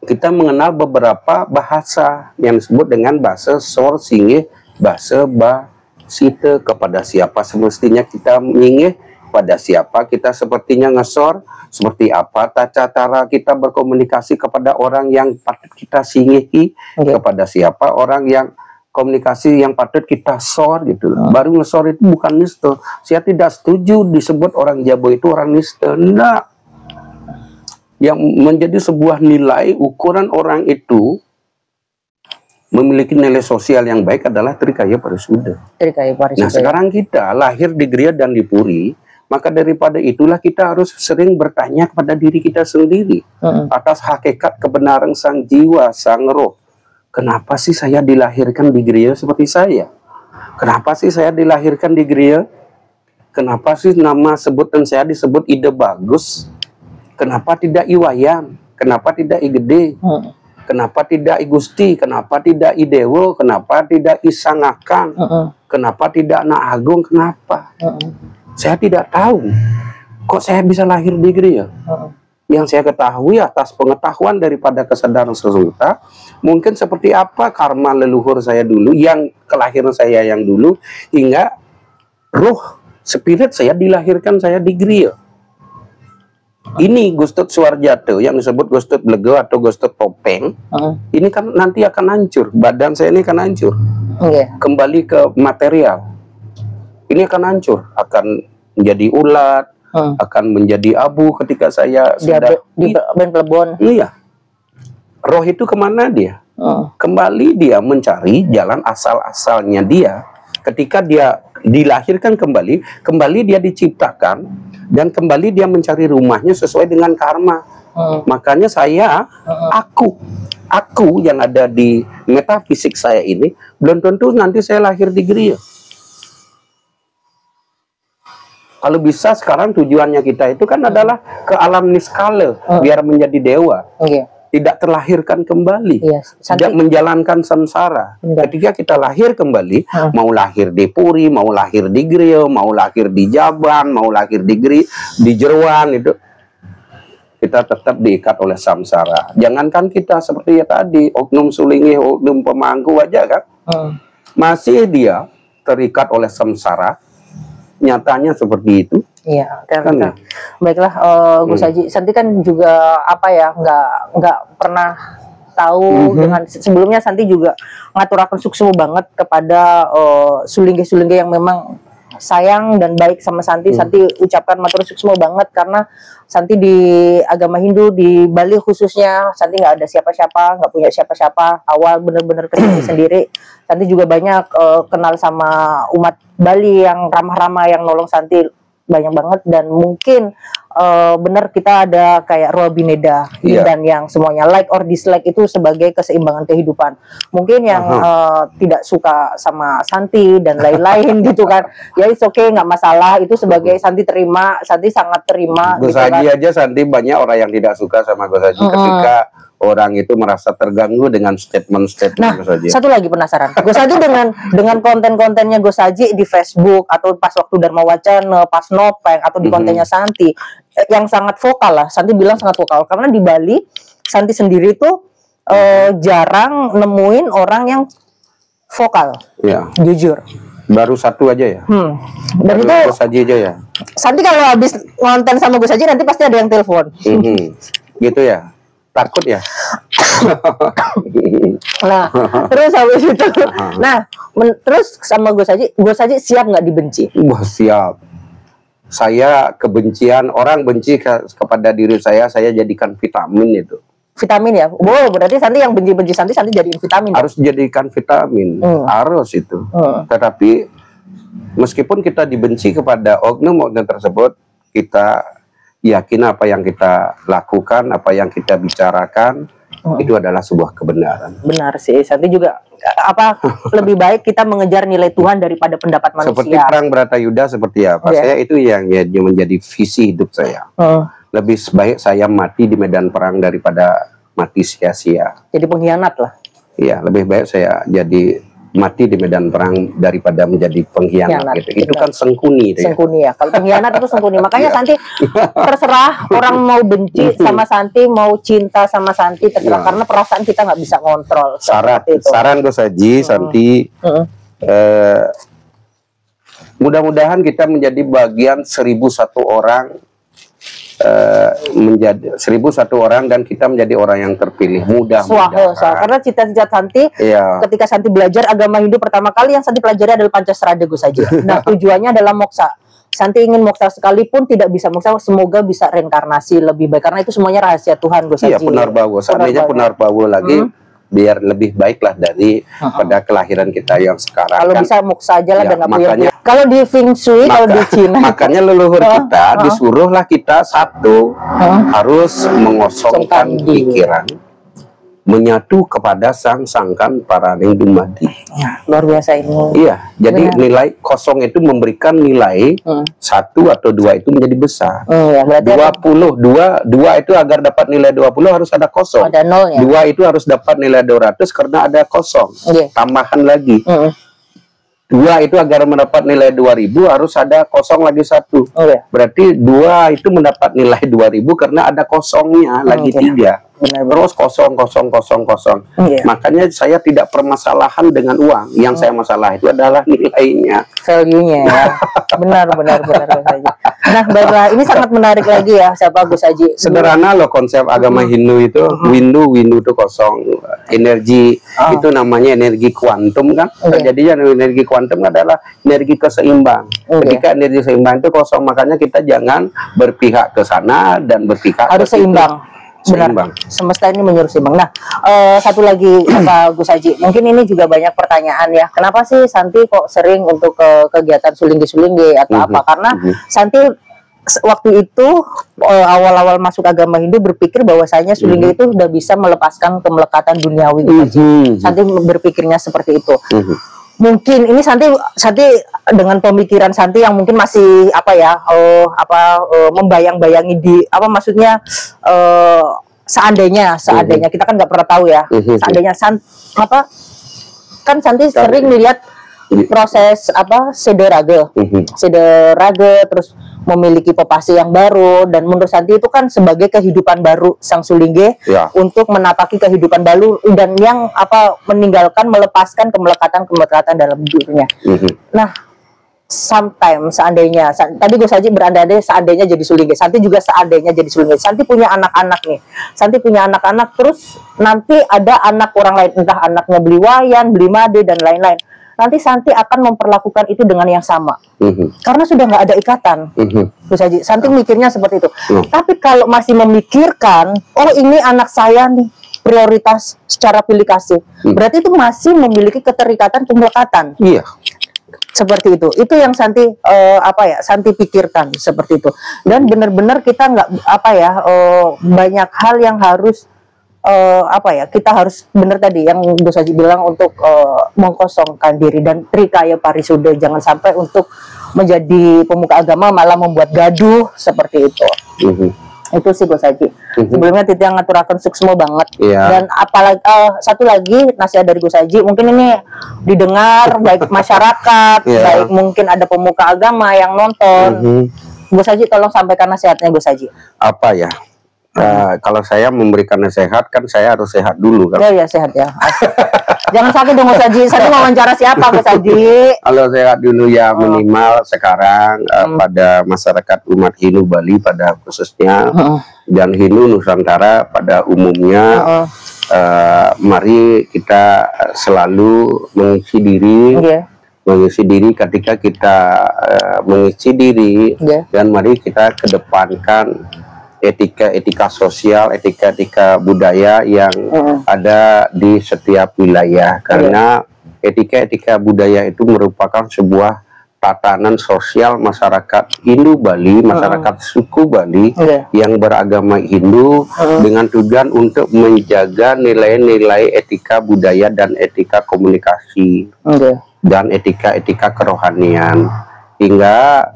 kita mengenal beberapa bahasa yang disebut dengan bahasa Sor, Singih, bahasa Basite. Kepada siapa semestinya kita mengingih, pada siapa kita sepertinya ngesor, seperti apa tata cara kita berkomunikasi kepada orang yang patut kita singihi, kepada siapa orang yang komunikasi yang patut kita sor gitu. Baru ngesor itu bukan nista. Saya tidak setuju disebut orang Jabe itu orang nista. Enggak. Yang menjadi sebuah nilai ukuran orang itu memiliki nilai sosial yang baik adalah Trikaya Parisuda. Nah, sekarang kita lahir di Griya dan di Puri, maka daripada itulah kita harus sering bertanya kepada diri kita sendiri atas hakikat kebenaran sang jiwa, sang roh. Kenapa sih saya dilahirkan di Griya seperti saya? Kenapa sih saya dilahirkan di Griya? Kenapa sih nama sebutan saya disebut Ide Bagus? Kenapa tidak Iwayan? Kenapa tidak Igede? Kenapa tidak I Gusti? Kenapa tidak I Dewo? Kenapa tidak I Sangakan? Kenapa tidak Na Agung? Kenapa? Saya tidak tahu. Kok saya bisa lahir di Griya? Yang saya ketahui atas pengetahuan daripada kesadaran sesuta, mungkin seperti apa karma leluhur saya dulu, yang kelahiran saya yang dulu, hingga roh, spirit saya dilahirkan saya di Griya. Ini Gustut Suwarjato yang disebut Gustut Blego atau Gustut Topeng. Ini kan nanti akan hancur. Badan saya ini akan hancur. Kembali ke material. Ini akan hancur. Akan menjadi ulat. Akan menjadi abu ketika saya sudah di Plebon. Iya. Roh itu kemana dia? Kembali dia mencari jalan asal-asalnya dia. Ketika dia dilahirkan kembali dia diciptakan, dan kembali dia mencari rumahnya sesuai dengan karma. Makanya saya, aku yang ada di metafisik saya ini, belum tentu nanti saya lahir di Griya. Kalau bisa sekarang tujuannya kita itu kan adalah ke alam niskala, biar menjadi dewa. Tidak terlahirkan kembali, tidak menjalankan samsara. Ketika kita lahir kembali, mau lahir di Puri, mau lahir di Griya, mau lahir di Jaban, mau lahir di Jeruan, itu kita tetap diikat oleh samsara. Jangankan kita seperti ya tadi, oknum sulingi, oknum pemangku aja kan, masih dia terikat oleh samsara. Nyatanya seperti itu. Iya, kan ya? Baiklah, Gus Haji, Santi kan juga apa ya, nggak pernah tahu dengan sebelumnya. Santi juga ngaturakan suksemu banget kepada sulingge-sulingge yang memang sayang dan baik sama Santi. Santi ucapkan matur suksemu banget karena Santi di agama Hindu di Bali khususnya, Santi nggak ada siapa-siapa, nggak punya siapa-siapa. Awal bener-bener kesini sendiri. Santi juga banyak kenal sama umat Bali yang ramah-ramah, yang nolong Santi banyak banget, dan mungkin benar kita ada kayak Roa Bineda dan yang semuanya like or dislike itu sebagai keseimbangan kehidupan. Mungkin yang tidak suka sama Santi dan lain-lain gitu kan, ya it's okay, nggak masalah, itu sebagai Santi terima, Santi sangat terima. Gus Haji aja Santi banyak orang yang tidak suka sama Gus Haji ketika orang itu merasa terganggu dengan statement-statement Gus Haji. Satu lagi penasaran, Gus Haji dengan konten-kontennya Gus Haji di Facebook atau pas waktu Dharma Wacana, pas Nopeng atau di kontennya Santi yang sangat vokal lah, Santi bilang sangat vokal, karena di Bali Santi sendiri tuh jarang nemuin orang yang vokal, jujur. Baru satu aja ya. Dan itu Gus Haji aja ya. Santi kalau habis konten sama Gus Haji nanti pasti ada yang telepon. Gitu ya. Takut ya. Nah, terus habis itu, terus sama Gus Haji siap nggak dibenci? Wah, siap. Saya kebencian, orang benci kepada diri saya jadikan vitamin itu. Vitamin ya? Wow, berarti Santi yang benci-benci Santi jadiin vitamin. Harus jadikan vitamin, harus itu. Tetapi meskipun kita dibenci kepada oknum-oknum tersebut, kita yakin apa yang kita lakukan, apa yang kita bicarakan, itu adalah sebuah kebenaran. Benar sih, Santi juga lebih baik kita mengejar nilai Tuhan daripada pendapat manusia. Seperti perang Bratayuda seperti apa? Saya itu yang menjadi visi hidup saya. Lebih baik saya mati di medan perang daripada mati sia-sia. Jadi pengkhianat lah. Iya, lebih baik saya jadi mati di medan perang daripada menjadi pengkhianat gitu. Itu kan sengkuni. Sengkuni ya. Kalau pengkhianat itu sengkuni. Makanya Santi terserah orang mau benci sama Santi, mau cinta sama Santi, terserah, karena perasaan kita nggak bisa ngontrol. Saran Gus Haji, Santi, mudah-mudahan kita menjadi bagian 1001 orang, menjadi 1001 orang, dan kita menjadi orang yang terpilih. Mudah-mudahan. Karena cita-cita Santi ketika Santi belajar agama Hindu pertama kali yang Santi pelajari adalah Pancasrada Gus Haji. Nah, tujuannya adalah moksa. Santi ingin moksa sekalipun tidak bisa moksa, semoga bisa reinkarnasi lebih baik, karena itu semuanya rahasia Tuhan Gus Haji. Iya, Punarbawa. Seandainya Punarbawa lagi, biar lebih baiklah dari pada kelahiran kita yang sekarang. Kalau bisa moksa aja lah, dan nggak punya. Kalau di Feng Shui, kalau di Cina, makanya leluhur kita disuruhlah kita satu, harus mengosongkan pikiran, menyatu kepada sang sangkan paraning dumadi. Ya, luar biasa ini. Iya, jadi nilai kosong itu memberikan nilai 1 atau 2 itu menjadi besar. Ya, 2 itu agar dapat nilai 20 harus ada kosong. Ada nolnya. 2 itu harus dapat nilai 200 karena ada kosong. Tambahan lagi. 2 itu agar mendapat nilai 2000 harus ada kosong lagi 1. Berarti 2 itu mendapat nilai 2000 karena ada kosongnya lagi 3. Terus kosong. Makanya saya tidak permasalahan dengan uang. Yang saya masalah itu adalah nilainya, value-nya ya. benar saja. Nah, baiklah, ini sangat menarik lagi ya, siapa Gus Haji. Sederhana loh konsep agama Hindu itu. Windu itu kosong. Energi itu namanya energi kuantum kan. Jadinya energi kuantum adalah energi keseimbang. Ketika energi seimbang itu kosong, makanya kita jangan berpihak ke sana dan berpihak harus ke seimbang. Benar, semesta ini menyuruh seimbang. Nah, satu lagi Pak Gus Haji, mungkin ini juga banyak pertanyaan ya. Kenapa sih Santi kok sering untuk kegiatan sulinggi atau apa? Karena Santi waktu itu awal-awal masuk agama Hindu berpikir bahwasanya sulinggi itu sudah bisa melepaskan kemelekatan duniawi. Santi berpikirnya seperti itu. Mungkin ini Santi dengan pemikiran Santi yang mungkin masih membayang-bayangi di maksudnya seandainya kita kan nggak pernah tahu ya. Seandainya kan Santi sering melihat proses sederage terus memiliki popasi yang baru, dan menurut Santi itu kan sebagai kehidupan baru sang sulingge untuk menapaki kehidupan baru dan yang meninggalkan, melepaskan kemelekatan dalam dirinya. Nah, sometimes seandainya tadi Gus Haji berandai-andai seandainya jadi sulingge, Santi juga seandainya jadi sulingge. Santi punya anak-anak nih. Santi punya anak-anak, terus nanti ada anak orang lain, entah anaknya beli wayan, beli made dan lain-lain. Nanti Santi akan memperlakukan itu dengan yang sama. Karena sudah nggak ada ikatan. Gus Haji, Santi mikirnya seperti itu. Tapi kalau masih memikirkan, oh ini anak saya nih, prioritas secara pilih kasih, berarti itu masih memiliki keterikatan kemelekatan. Iya. Seperti itu yang Santi Santi pikirkan seperti itu. Dan benar-benar kita nggak banyak hal yang harus kita harus benar tadi yang Gus Haji bilang untuk mengkosongkan diri dan trikaya parisuda, jangan sampai untuk menjadi pemuka agama malah membuat gaduh seperti itu. Itu sih Gus Haji. Sebelumnya Titi yang ngaturakan suksmo banget. Dan apalagi satu lagi nasihat dari Gus Haji, mungkin ini didengar baik masyarakat, baik mungkin ada pemuka agama yang nonton. Gus Haji tolong sampaikan nasihatnya Gus Haji. Apa ya? Kalau saya memberikan nasihat kan saya harus sehat dulu kan. Ya sehat ya. Jangan sakit dong Gus Haji. Saya mau wawancara siapa Gus Haji? Kalau sehat dulu ya, minimal sekarang pada masyarakat umat Hindu Bali pada khususnya dan Hindu Nusantara pada umumnya, mari kita selalu mengisi diri ketika kita mengisi diri, dan mari kita kedepankan etika sosial, etika budaya yang ada di setiap wilayah, karena etika budaya itu merupakan sebuah tatanan sosial masyarakat Hindu Bali, masyarakat suku Bali yang beragama Hindu, dengan tujuan untuk menjaga nilai-nilai etika budaya dan etika komunikasi dan etika kerohanian, hingga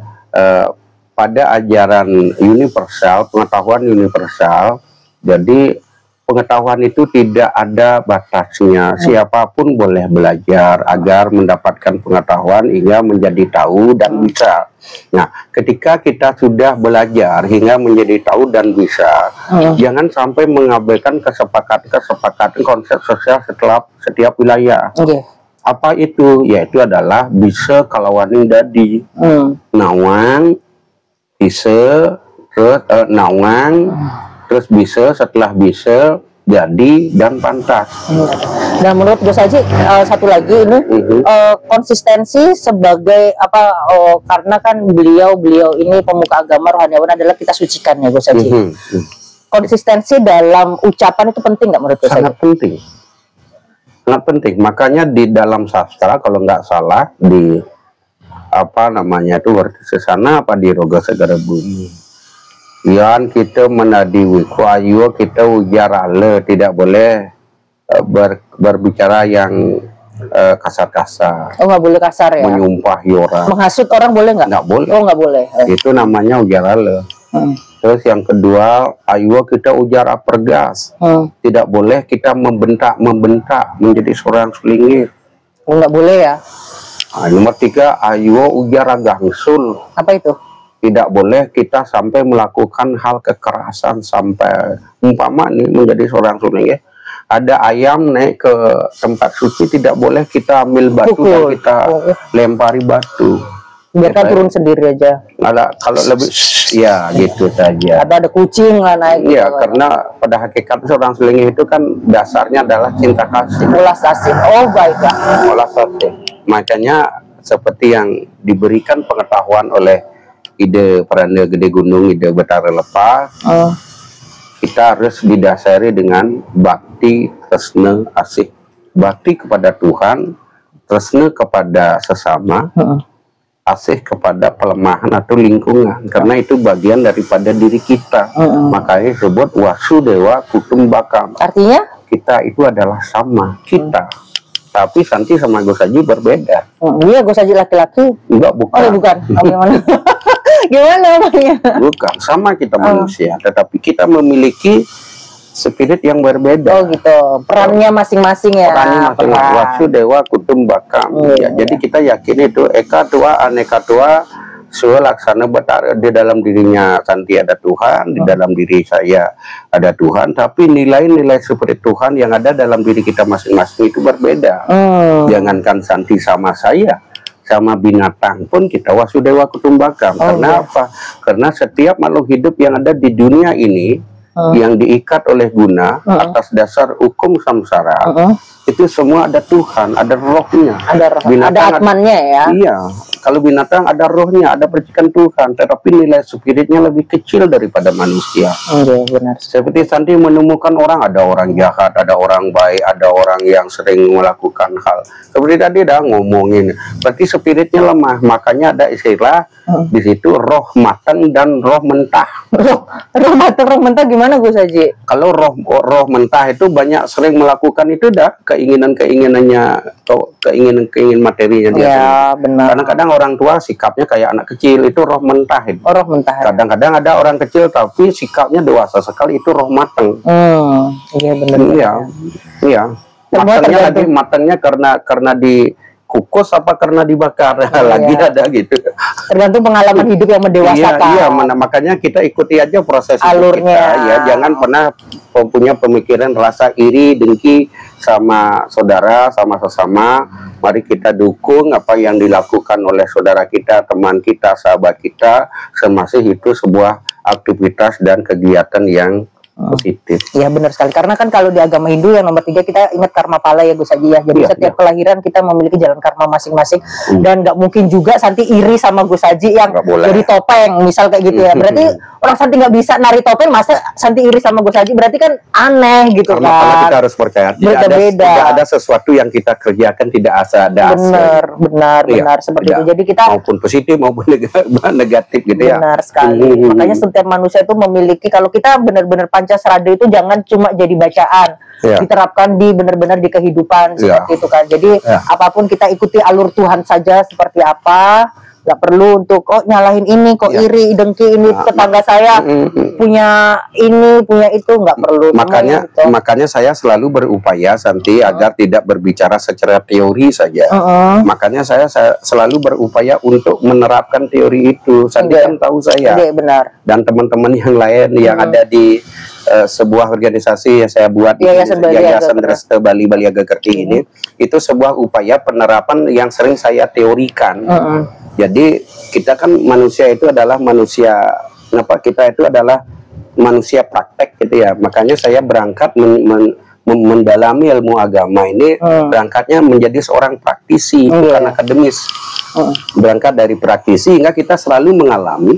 pada ajaran universal, pengetahuan universal. Jadi pengetahuan itu tidak ada batasnya, siapapun boleh belajar agar mendapatkan pengetahuan hingga menjadi tahu dan bisa. Nah, ketika kita sudah belajar hingga menjadi tahu dan bisa, jangan sampai mengabaikan kesepakatan konsep sosial setiap wilayah. Apa itu? Yaitu adalah bisa kalawaning dadi, nawang, bisa, terus nawang, terus bisa, setelah bisa, jadi, dan pantas. Nah, menurut Gus Haji, satu lagi ini konsistensi sebagai karena kan beliau ini pemuka agama rohaniawan adalah kita sucikan ya Gus Haji. Konsistensi dalam ucapan itu penting nggak menurut Gus Haji? Sangat penting. Sangat penting. Makanya di dalam sastra kalau nggak salah di itu berarti sesana di roga segara bumi. Yan kita menadi wiku ayu kita ujar ale, tidak boleh berbicara yang kasar-kasar. Oh, nggak boleh kasar ya? Menyumpahi orang. Menghasut orang boleh nggak? Nggak boleh. Oh, nggak boleh. Itu namanya ujarale. Terus yang kedua, ayo kita ujara pergas. Tidak boleh kita membentak menjadi seorang selingir. Oh, nggak boleh ya? Nomor 3, ayo ujara gangsul. Apa itu? Tidak boleh kita sampai melakukan hal kekerasan sampai umpama nih menjadi seorang selingir. Ada ayam naik ke tempat suci, tidak boleh kita ambil batu dan kita lempari batu. Biarkan turun sendiri aja. Ada kalau lebih ya gitu saja. Ada kucing lah naik. Iya, karena pada hakikat seorang selingih itu kan dasarnya adalah cinta kasih. Ulas asih. Oh, baiklah. Ulas asih. Makanya seperti yang diberikan pengetahuan oleh ide Peranda Gede Gunung, ide Betara Lepas. Kita harus didasari dengan bakti, tresna, asih. Bakti kepada Tuhan, tresna kepada sesama, asih kepada pelemahan atau lingkungan. Karena itu bagian daripada diri kita. Makanya disebut Wasudewa Kutumbakam. Artinya? Kita itu adalah sama, kita. Tapi Santi sama Gosaji berbeda. Iya, Gosaji laki-laki. Enggak, bukan. Oh, bukan. Oh, gimana? Gimana namanya? Bukan, sama kita manusia, tetapi kita memiliki spirit yang berbeda. Oh gitu, perannya masing-masing ya. Perannya masing-masing. Wasudewa Kutumbakam. Jadi kita yakin itu eka tua aneka tua suwe laksana betara. Di dalam dirinya Santi ada Tuhan, di dalam diri saya ada Tuhan, tapi nilai-nilai seperti Tuhan yang ada dalam diri kita masing-masing itu berbeda. Jangankan Santi sama saya, sama binatang pun kita Wasudewa Kutumbakam. Karena apa? Karena setiap makhluk hidup yang ada di dunia ini yang diikat oleh guna atas dasar hukum samsara, itu semua ada Tuhan, ada rohnya. Ada atmannya ya. Iya, kalau binatang ada rohnya, ada percikan Tuhan, tetapi nilai spiritnya lebih kecil daripada manusia. Benar. Seperti Santi menemukan orang, ada orang jahat, ada orang baik, ada orang yang sering melakukan hal. Seperti tadi dah ngomongin, berarti spiritnya lemah. Makanya ada istilah di situ roh matang dan roh mentah. Roh matang, roh mentah gimana Gus Haji? Kalau roh mentah itu banyak sering melakukan itu dah keinginannya atau keinginan materinya dia. Ya, benar. Karena kadang orang tua sikapnya kayak anak kecil, itu roh mentah itu. Oh, roh mentah. Kadang-kadang ada orang kecil tapi sikapnya dewasa sekali, itu roh matang. Iya benar. Iya. Matangnya karena dikukus apa karena dibakar. Lagi ada gitu. Tergantung pengalaman hidup yang mendewasakan. Iya, makanya kita ikuti aja proses alurnya. Kita, ya, jangan pernah punya pemikiran rasa iri, dengki sama saudara, sama sesama. Mari kita dukung apa yang dilakukan oleh saudara kita, teman kita, sahabat kita, semasih itu sebuah aktivitas dan kegiatan yang positif. Iya benar sekali, karena kan kalau di agama Hindu yang nomor 3 kita ingat karma pala ya Gus Haji ya. Jadi setiap kelahiran kita memiliki jalan karma masing-masing, dan nggak mungkin juga Santi iri sama Gus Haji yang jadi topeng misal kayak gitu ya. Berarti orang Santi nggak bisa nari topeng, masa Santi iri sama Gus Haji, berarti kan aneh gitu. Karena kita harus percaya tidak ada sesuatu yang kita kerjakan tidak ada benar seperti itu. Jadi kita maupun positif maupun negatif gitu ya. Benar sekali. Makanya setiap manusia itu memiliki, kalau kita benar-benar Pancasrada itu jangan cuma jadi bacaan, diterapkan di benar-benar di kehidupan seperti itu kan. Jadi apapun kita ikuti alur Tuhan saja seperti apa, nggak perlu untuk nyalahin ini kok iri dengki ini tetangga saya punya ini punya itu, nggak perlu. Makanya saya selalu berupaya Santi agar tidak berbicara secara teori saja. Makanya saya selalu berupaya untuk menerapkan teori itu. Santi kan tahu saya dan teman-teman yang lain yang ada di sebuah organisasi yang saya buat, Yayasan Dresta Bali Baliaga Kerti ini, itu sebuah upaya penerapan yang sering saya teorikan. Jadi kita kan manusia itu adalah manusia, kita itu adalah manusia praktek gitu ya. Makanya saya berangkat mendalami ilmu agama ini, berangkatnya menjadi seorang praktisi, bukan akademis. Berangkat dari praktisi hingga kita selalu mengalami.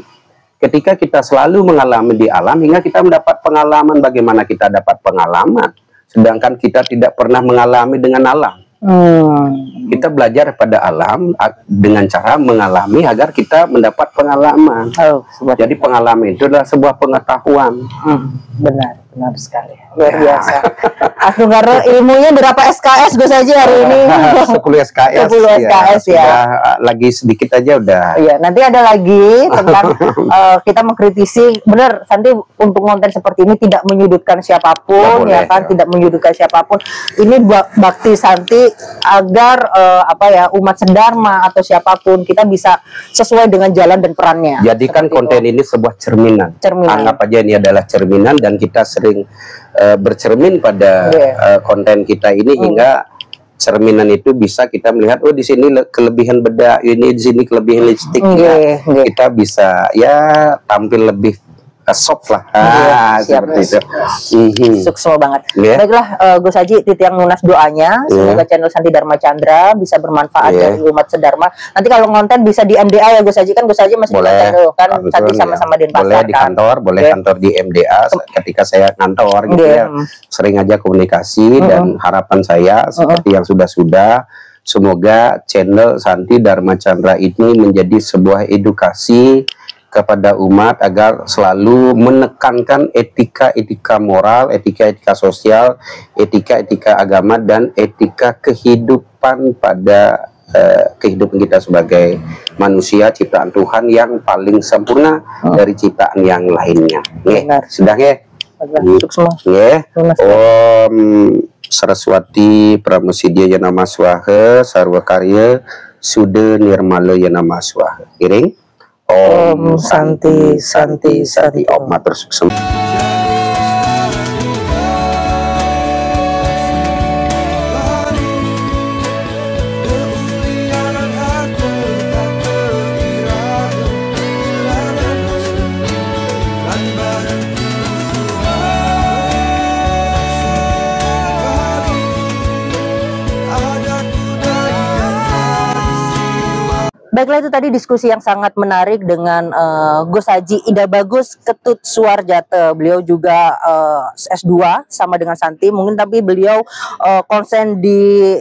Ketika kita selalu mengalami di alam, hingga kita mendapat pengalaman. Bagaimana kita dapat pengalaman sedangkan kita tidak pernah mengalami dengan alam? Kita belajar pada alam dengan cara mengalami agar kita mendapat pengalaman. Jadi pengalaman itu adalah sebuah pengetahuan. Benar sekali, luar biasa. Astunggara ilmunya berapa SKS Gus Haji hari ini? 10 SKS. 10 SKS ya. Lagi sedikit aja udah. Iya, nanti ada lagi tentang kita mengkritisi, benar Santi untuk konten seperti ini tidak menyudutkan siapapun, ya kan, tidak menyudutkan siapapun. Ini bakti Santi agar umat sedharma atau siapapun kita bisa sesuai dengan jalan dan perannya. Jadikan konten ini sebuah cerminan. Anggap aja ini adalah cerminan dan kita sering bercermin pada konten kita ini hingga cerminan itu bisa kita melihat, oh di sini kelebihan bedak ini, di sini kelebihan lipstiknya, kita bisa ya tampil lebih soft lah, seperti itu. Sukses banget. Baiklah, Gus Haji, titiang lunas doanya, semoga channel Santi Dharma Chandra bisa bermanfaat dari umat sedharma. Nanti kalau konten bisa di MDA ya Gus Haji, kan Gus Haji masih boleh, kan Santi sama-sama di Denpasar. Boleh di kantor, boleh kantor di MDA. Ketika saya kantor gitu ya, sering aja komunikasi dan harapan saya seperti yang sudah-sudah. Semoga channel Santi Dharma Chandra ini menjadi sebuah edukasi kepada umat agar selalu menekankan etika-etika moral, etika-etika sosial, etika-etika agama, dan etika kehidupan pada kehidupan kita sebagai manusia ciptaan Tuhan yang paling sempurna dari ciptaan yang lainnya. Sudah ya? Om Saraswati Pramusidya Yanama Swaha Sarwa Karya Suda Nirmala Yanama Swaha. Kiring. Om Santi Santi Santi Om matur suksem. Baiklah, itu tadi diskusi yang sangat menarik dengan Gus Haji Ida Bagus Ketut Suarjata. Beliau juga S2 sama dengan Santi, mungkin tapi beliau konsen di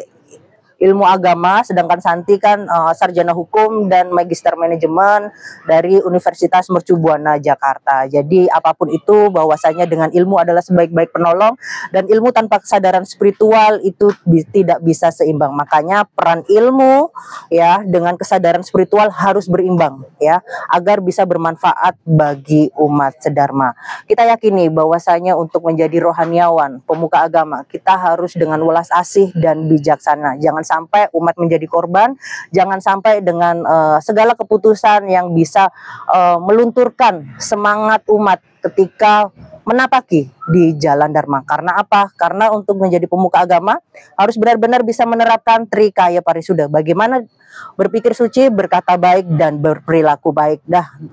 ilmu agama, sedangkan Santi kan sarjana hukum dan magister manajemen dari Universitas Mercu Buana Jakarta. Jadi apapun itu, bahwasanya dengan ilmu adalah sebaik-baik penolong, dan ilmu tanpa kesadaran spiritual itu tidak bisa seimbang. Makanya peran ilmu ya dengan kesadaran spiritual harus berimbang ya, agar bisa bermanfaat bagi umat sedharma. Kita yakini bahwasanya untuk menjadi rohaniawan, pemuka agama, kita harus dengan welas asih dan bijaksana. Jangan sampai umat menjadi korban, jangan sampai dengan segala keputusan yang bisa melunturkan semangat umat ketika menapaki di jalan dharma. Karena apa? Karena untuk menjadi pemuka agama harus benar-benar bisa menerapkan trikaya parisuda. Bagaimana berpikir suci, berkata baik, dan berperilaku baik.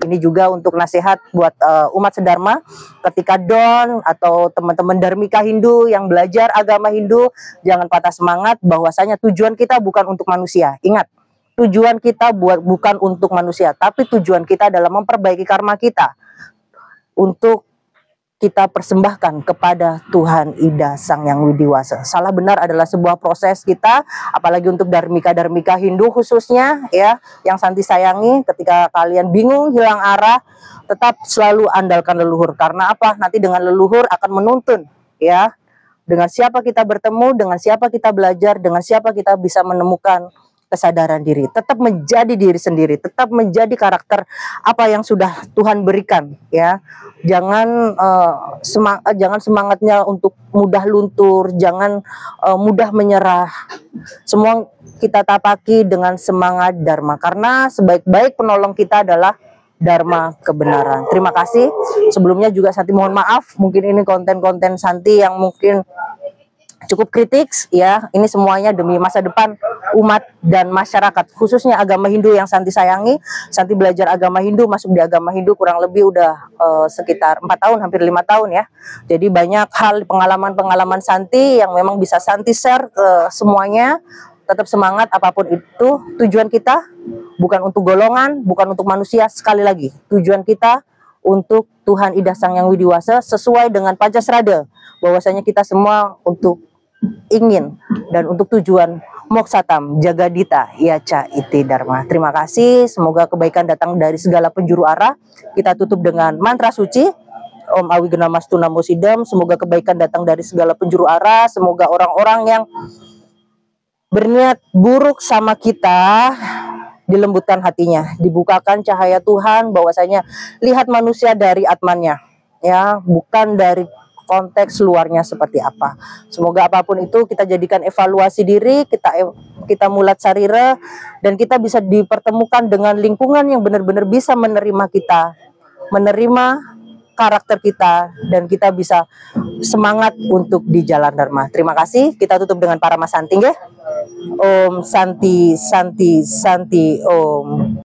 Ini juga untuk nasihat buat umat sedharma ketika Don atau teman-teman Dharmika Hindu yang belajar agama Hindu, jangan patah semangat bahwasanya tujuan kita bukan untuk manusia. Ingat, tujuan kita bukan untuk manusia, tapi tujuan kita adalah memperbaiki karma kita untuk kita persembahkan kepada Tuhan Ida Sang Yang Widiwasa. Salah benar adalah sebuah proses kita, apalagi untuk Dharmika Hindu khususnya ya, yang Santi sayangi. Ketika kalian bingung, hilang arah, tetap selalu andalkan leluhur. Karena apa? Nanti dengan leluhur akan menuntun ya, dengan siapa kita bertemu, dengan siapa kita belajar, dengan siapa kita bisa menemukan kesadaran diri. Tetap menjadi diri sendiri, tetap menjadi karakter apa yang sudah Tuhan berikan ya. Jangan jangan semangatnya untuk mudah luntur, jangan mudah menyerah. Semua kita tapaki dengan semangat dharma, karena sebaik-baik penolong kita adalah dharma kebenaran. Terima kasih. Sebelumnya juga Santi mohon maaf, mungkin ini konten-konten Santi yang mungkin cukup kritik ya. Ini semuanya demi masa depan umat dan masyarakat, khususnya agama Hindu yang Santi sayangi. Santi belajar agama Hindu, masuk di agama Hindu kurang lebih udah sekitar 4 tahun, hampir 5 tahun ya. Jadi banyak hal, pengalaman-pengalaman Santi yang memang bisa Santi share ke semuanya. Tetap semangat, apapun itu tujuan kita bukan untuk golongan, bukan untuk manusia. Sekali lagi, tujuan kita untuk Tuhan Ida Sang Yang Widiwasa, sesuai dengan Pancasrada, bahwasanya kita semua untuk ingin dan untuk tujuan Moksatam Jagadita Yaca Iti Dharma. Terima kasih, semoga kebaikan datang dari segala penjuru arah. Kita tutup dengan mantra suci. Om Awi Genamastu Namo Sidam. Semoga kebaikan datang dari segala penjuru arah. Semoga orang-orang yang berniat buruk sama kita dilembutkan hatinya, dibukakan cahaya Tuhan, bahwasanya lihat manusia dari atmannya, ya, bukan dari konteks luarnya seperti apa. Semoga apapun itu kita jadikan evaluasi diri, kita mulat sarira, dan kita bisa dipertemukan dengan lingkungan yang benar-benar bisa menerima kita, menerima karakter kita, dan kita bisa semangat untuk di jalan Dharma. Terima kasih. Kita tutup dengan para Mas Santi ya. Om Santi Santi Santi Om.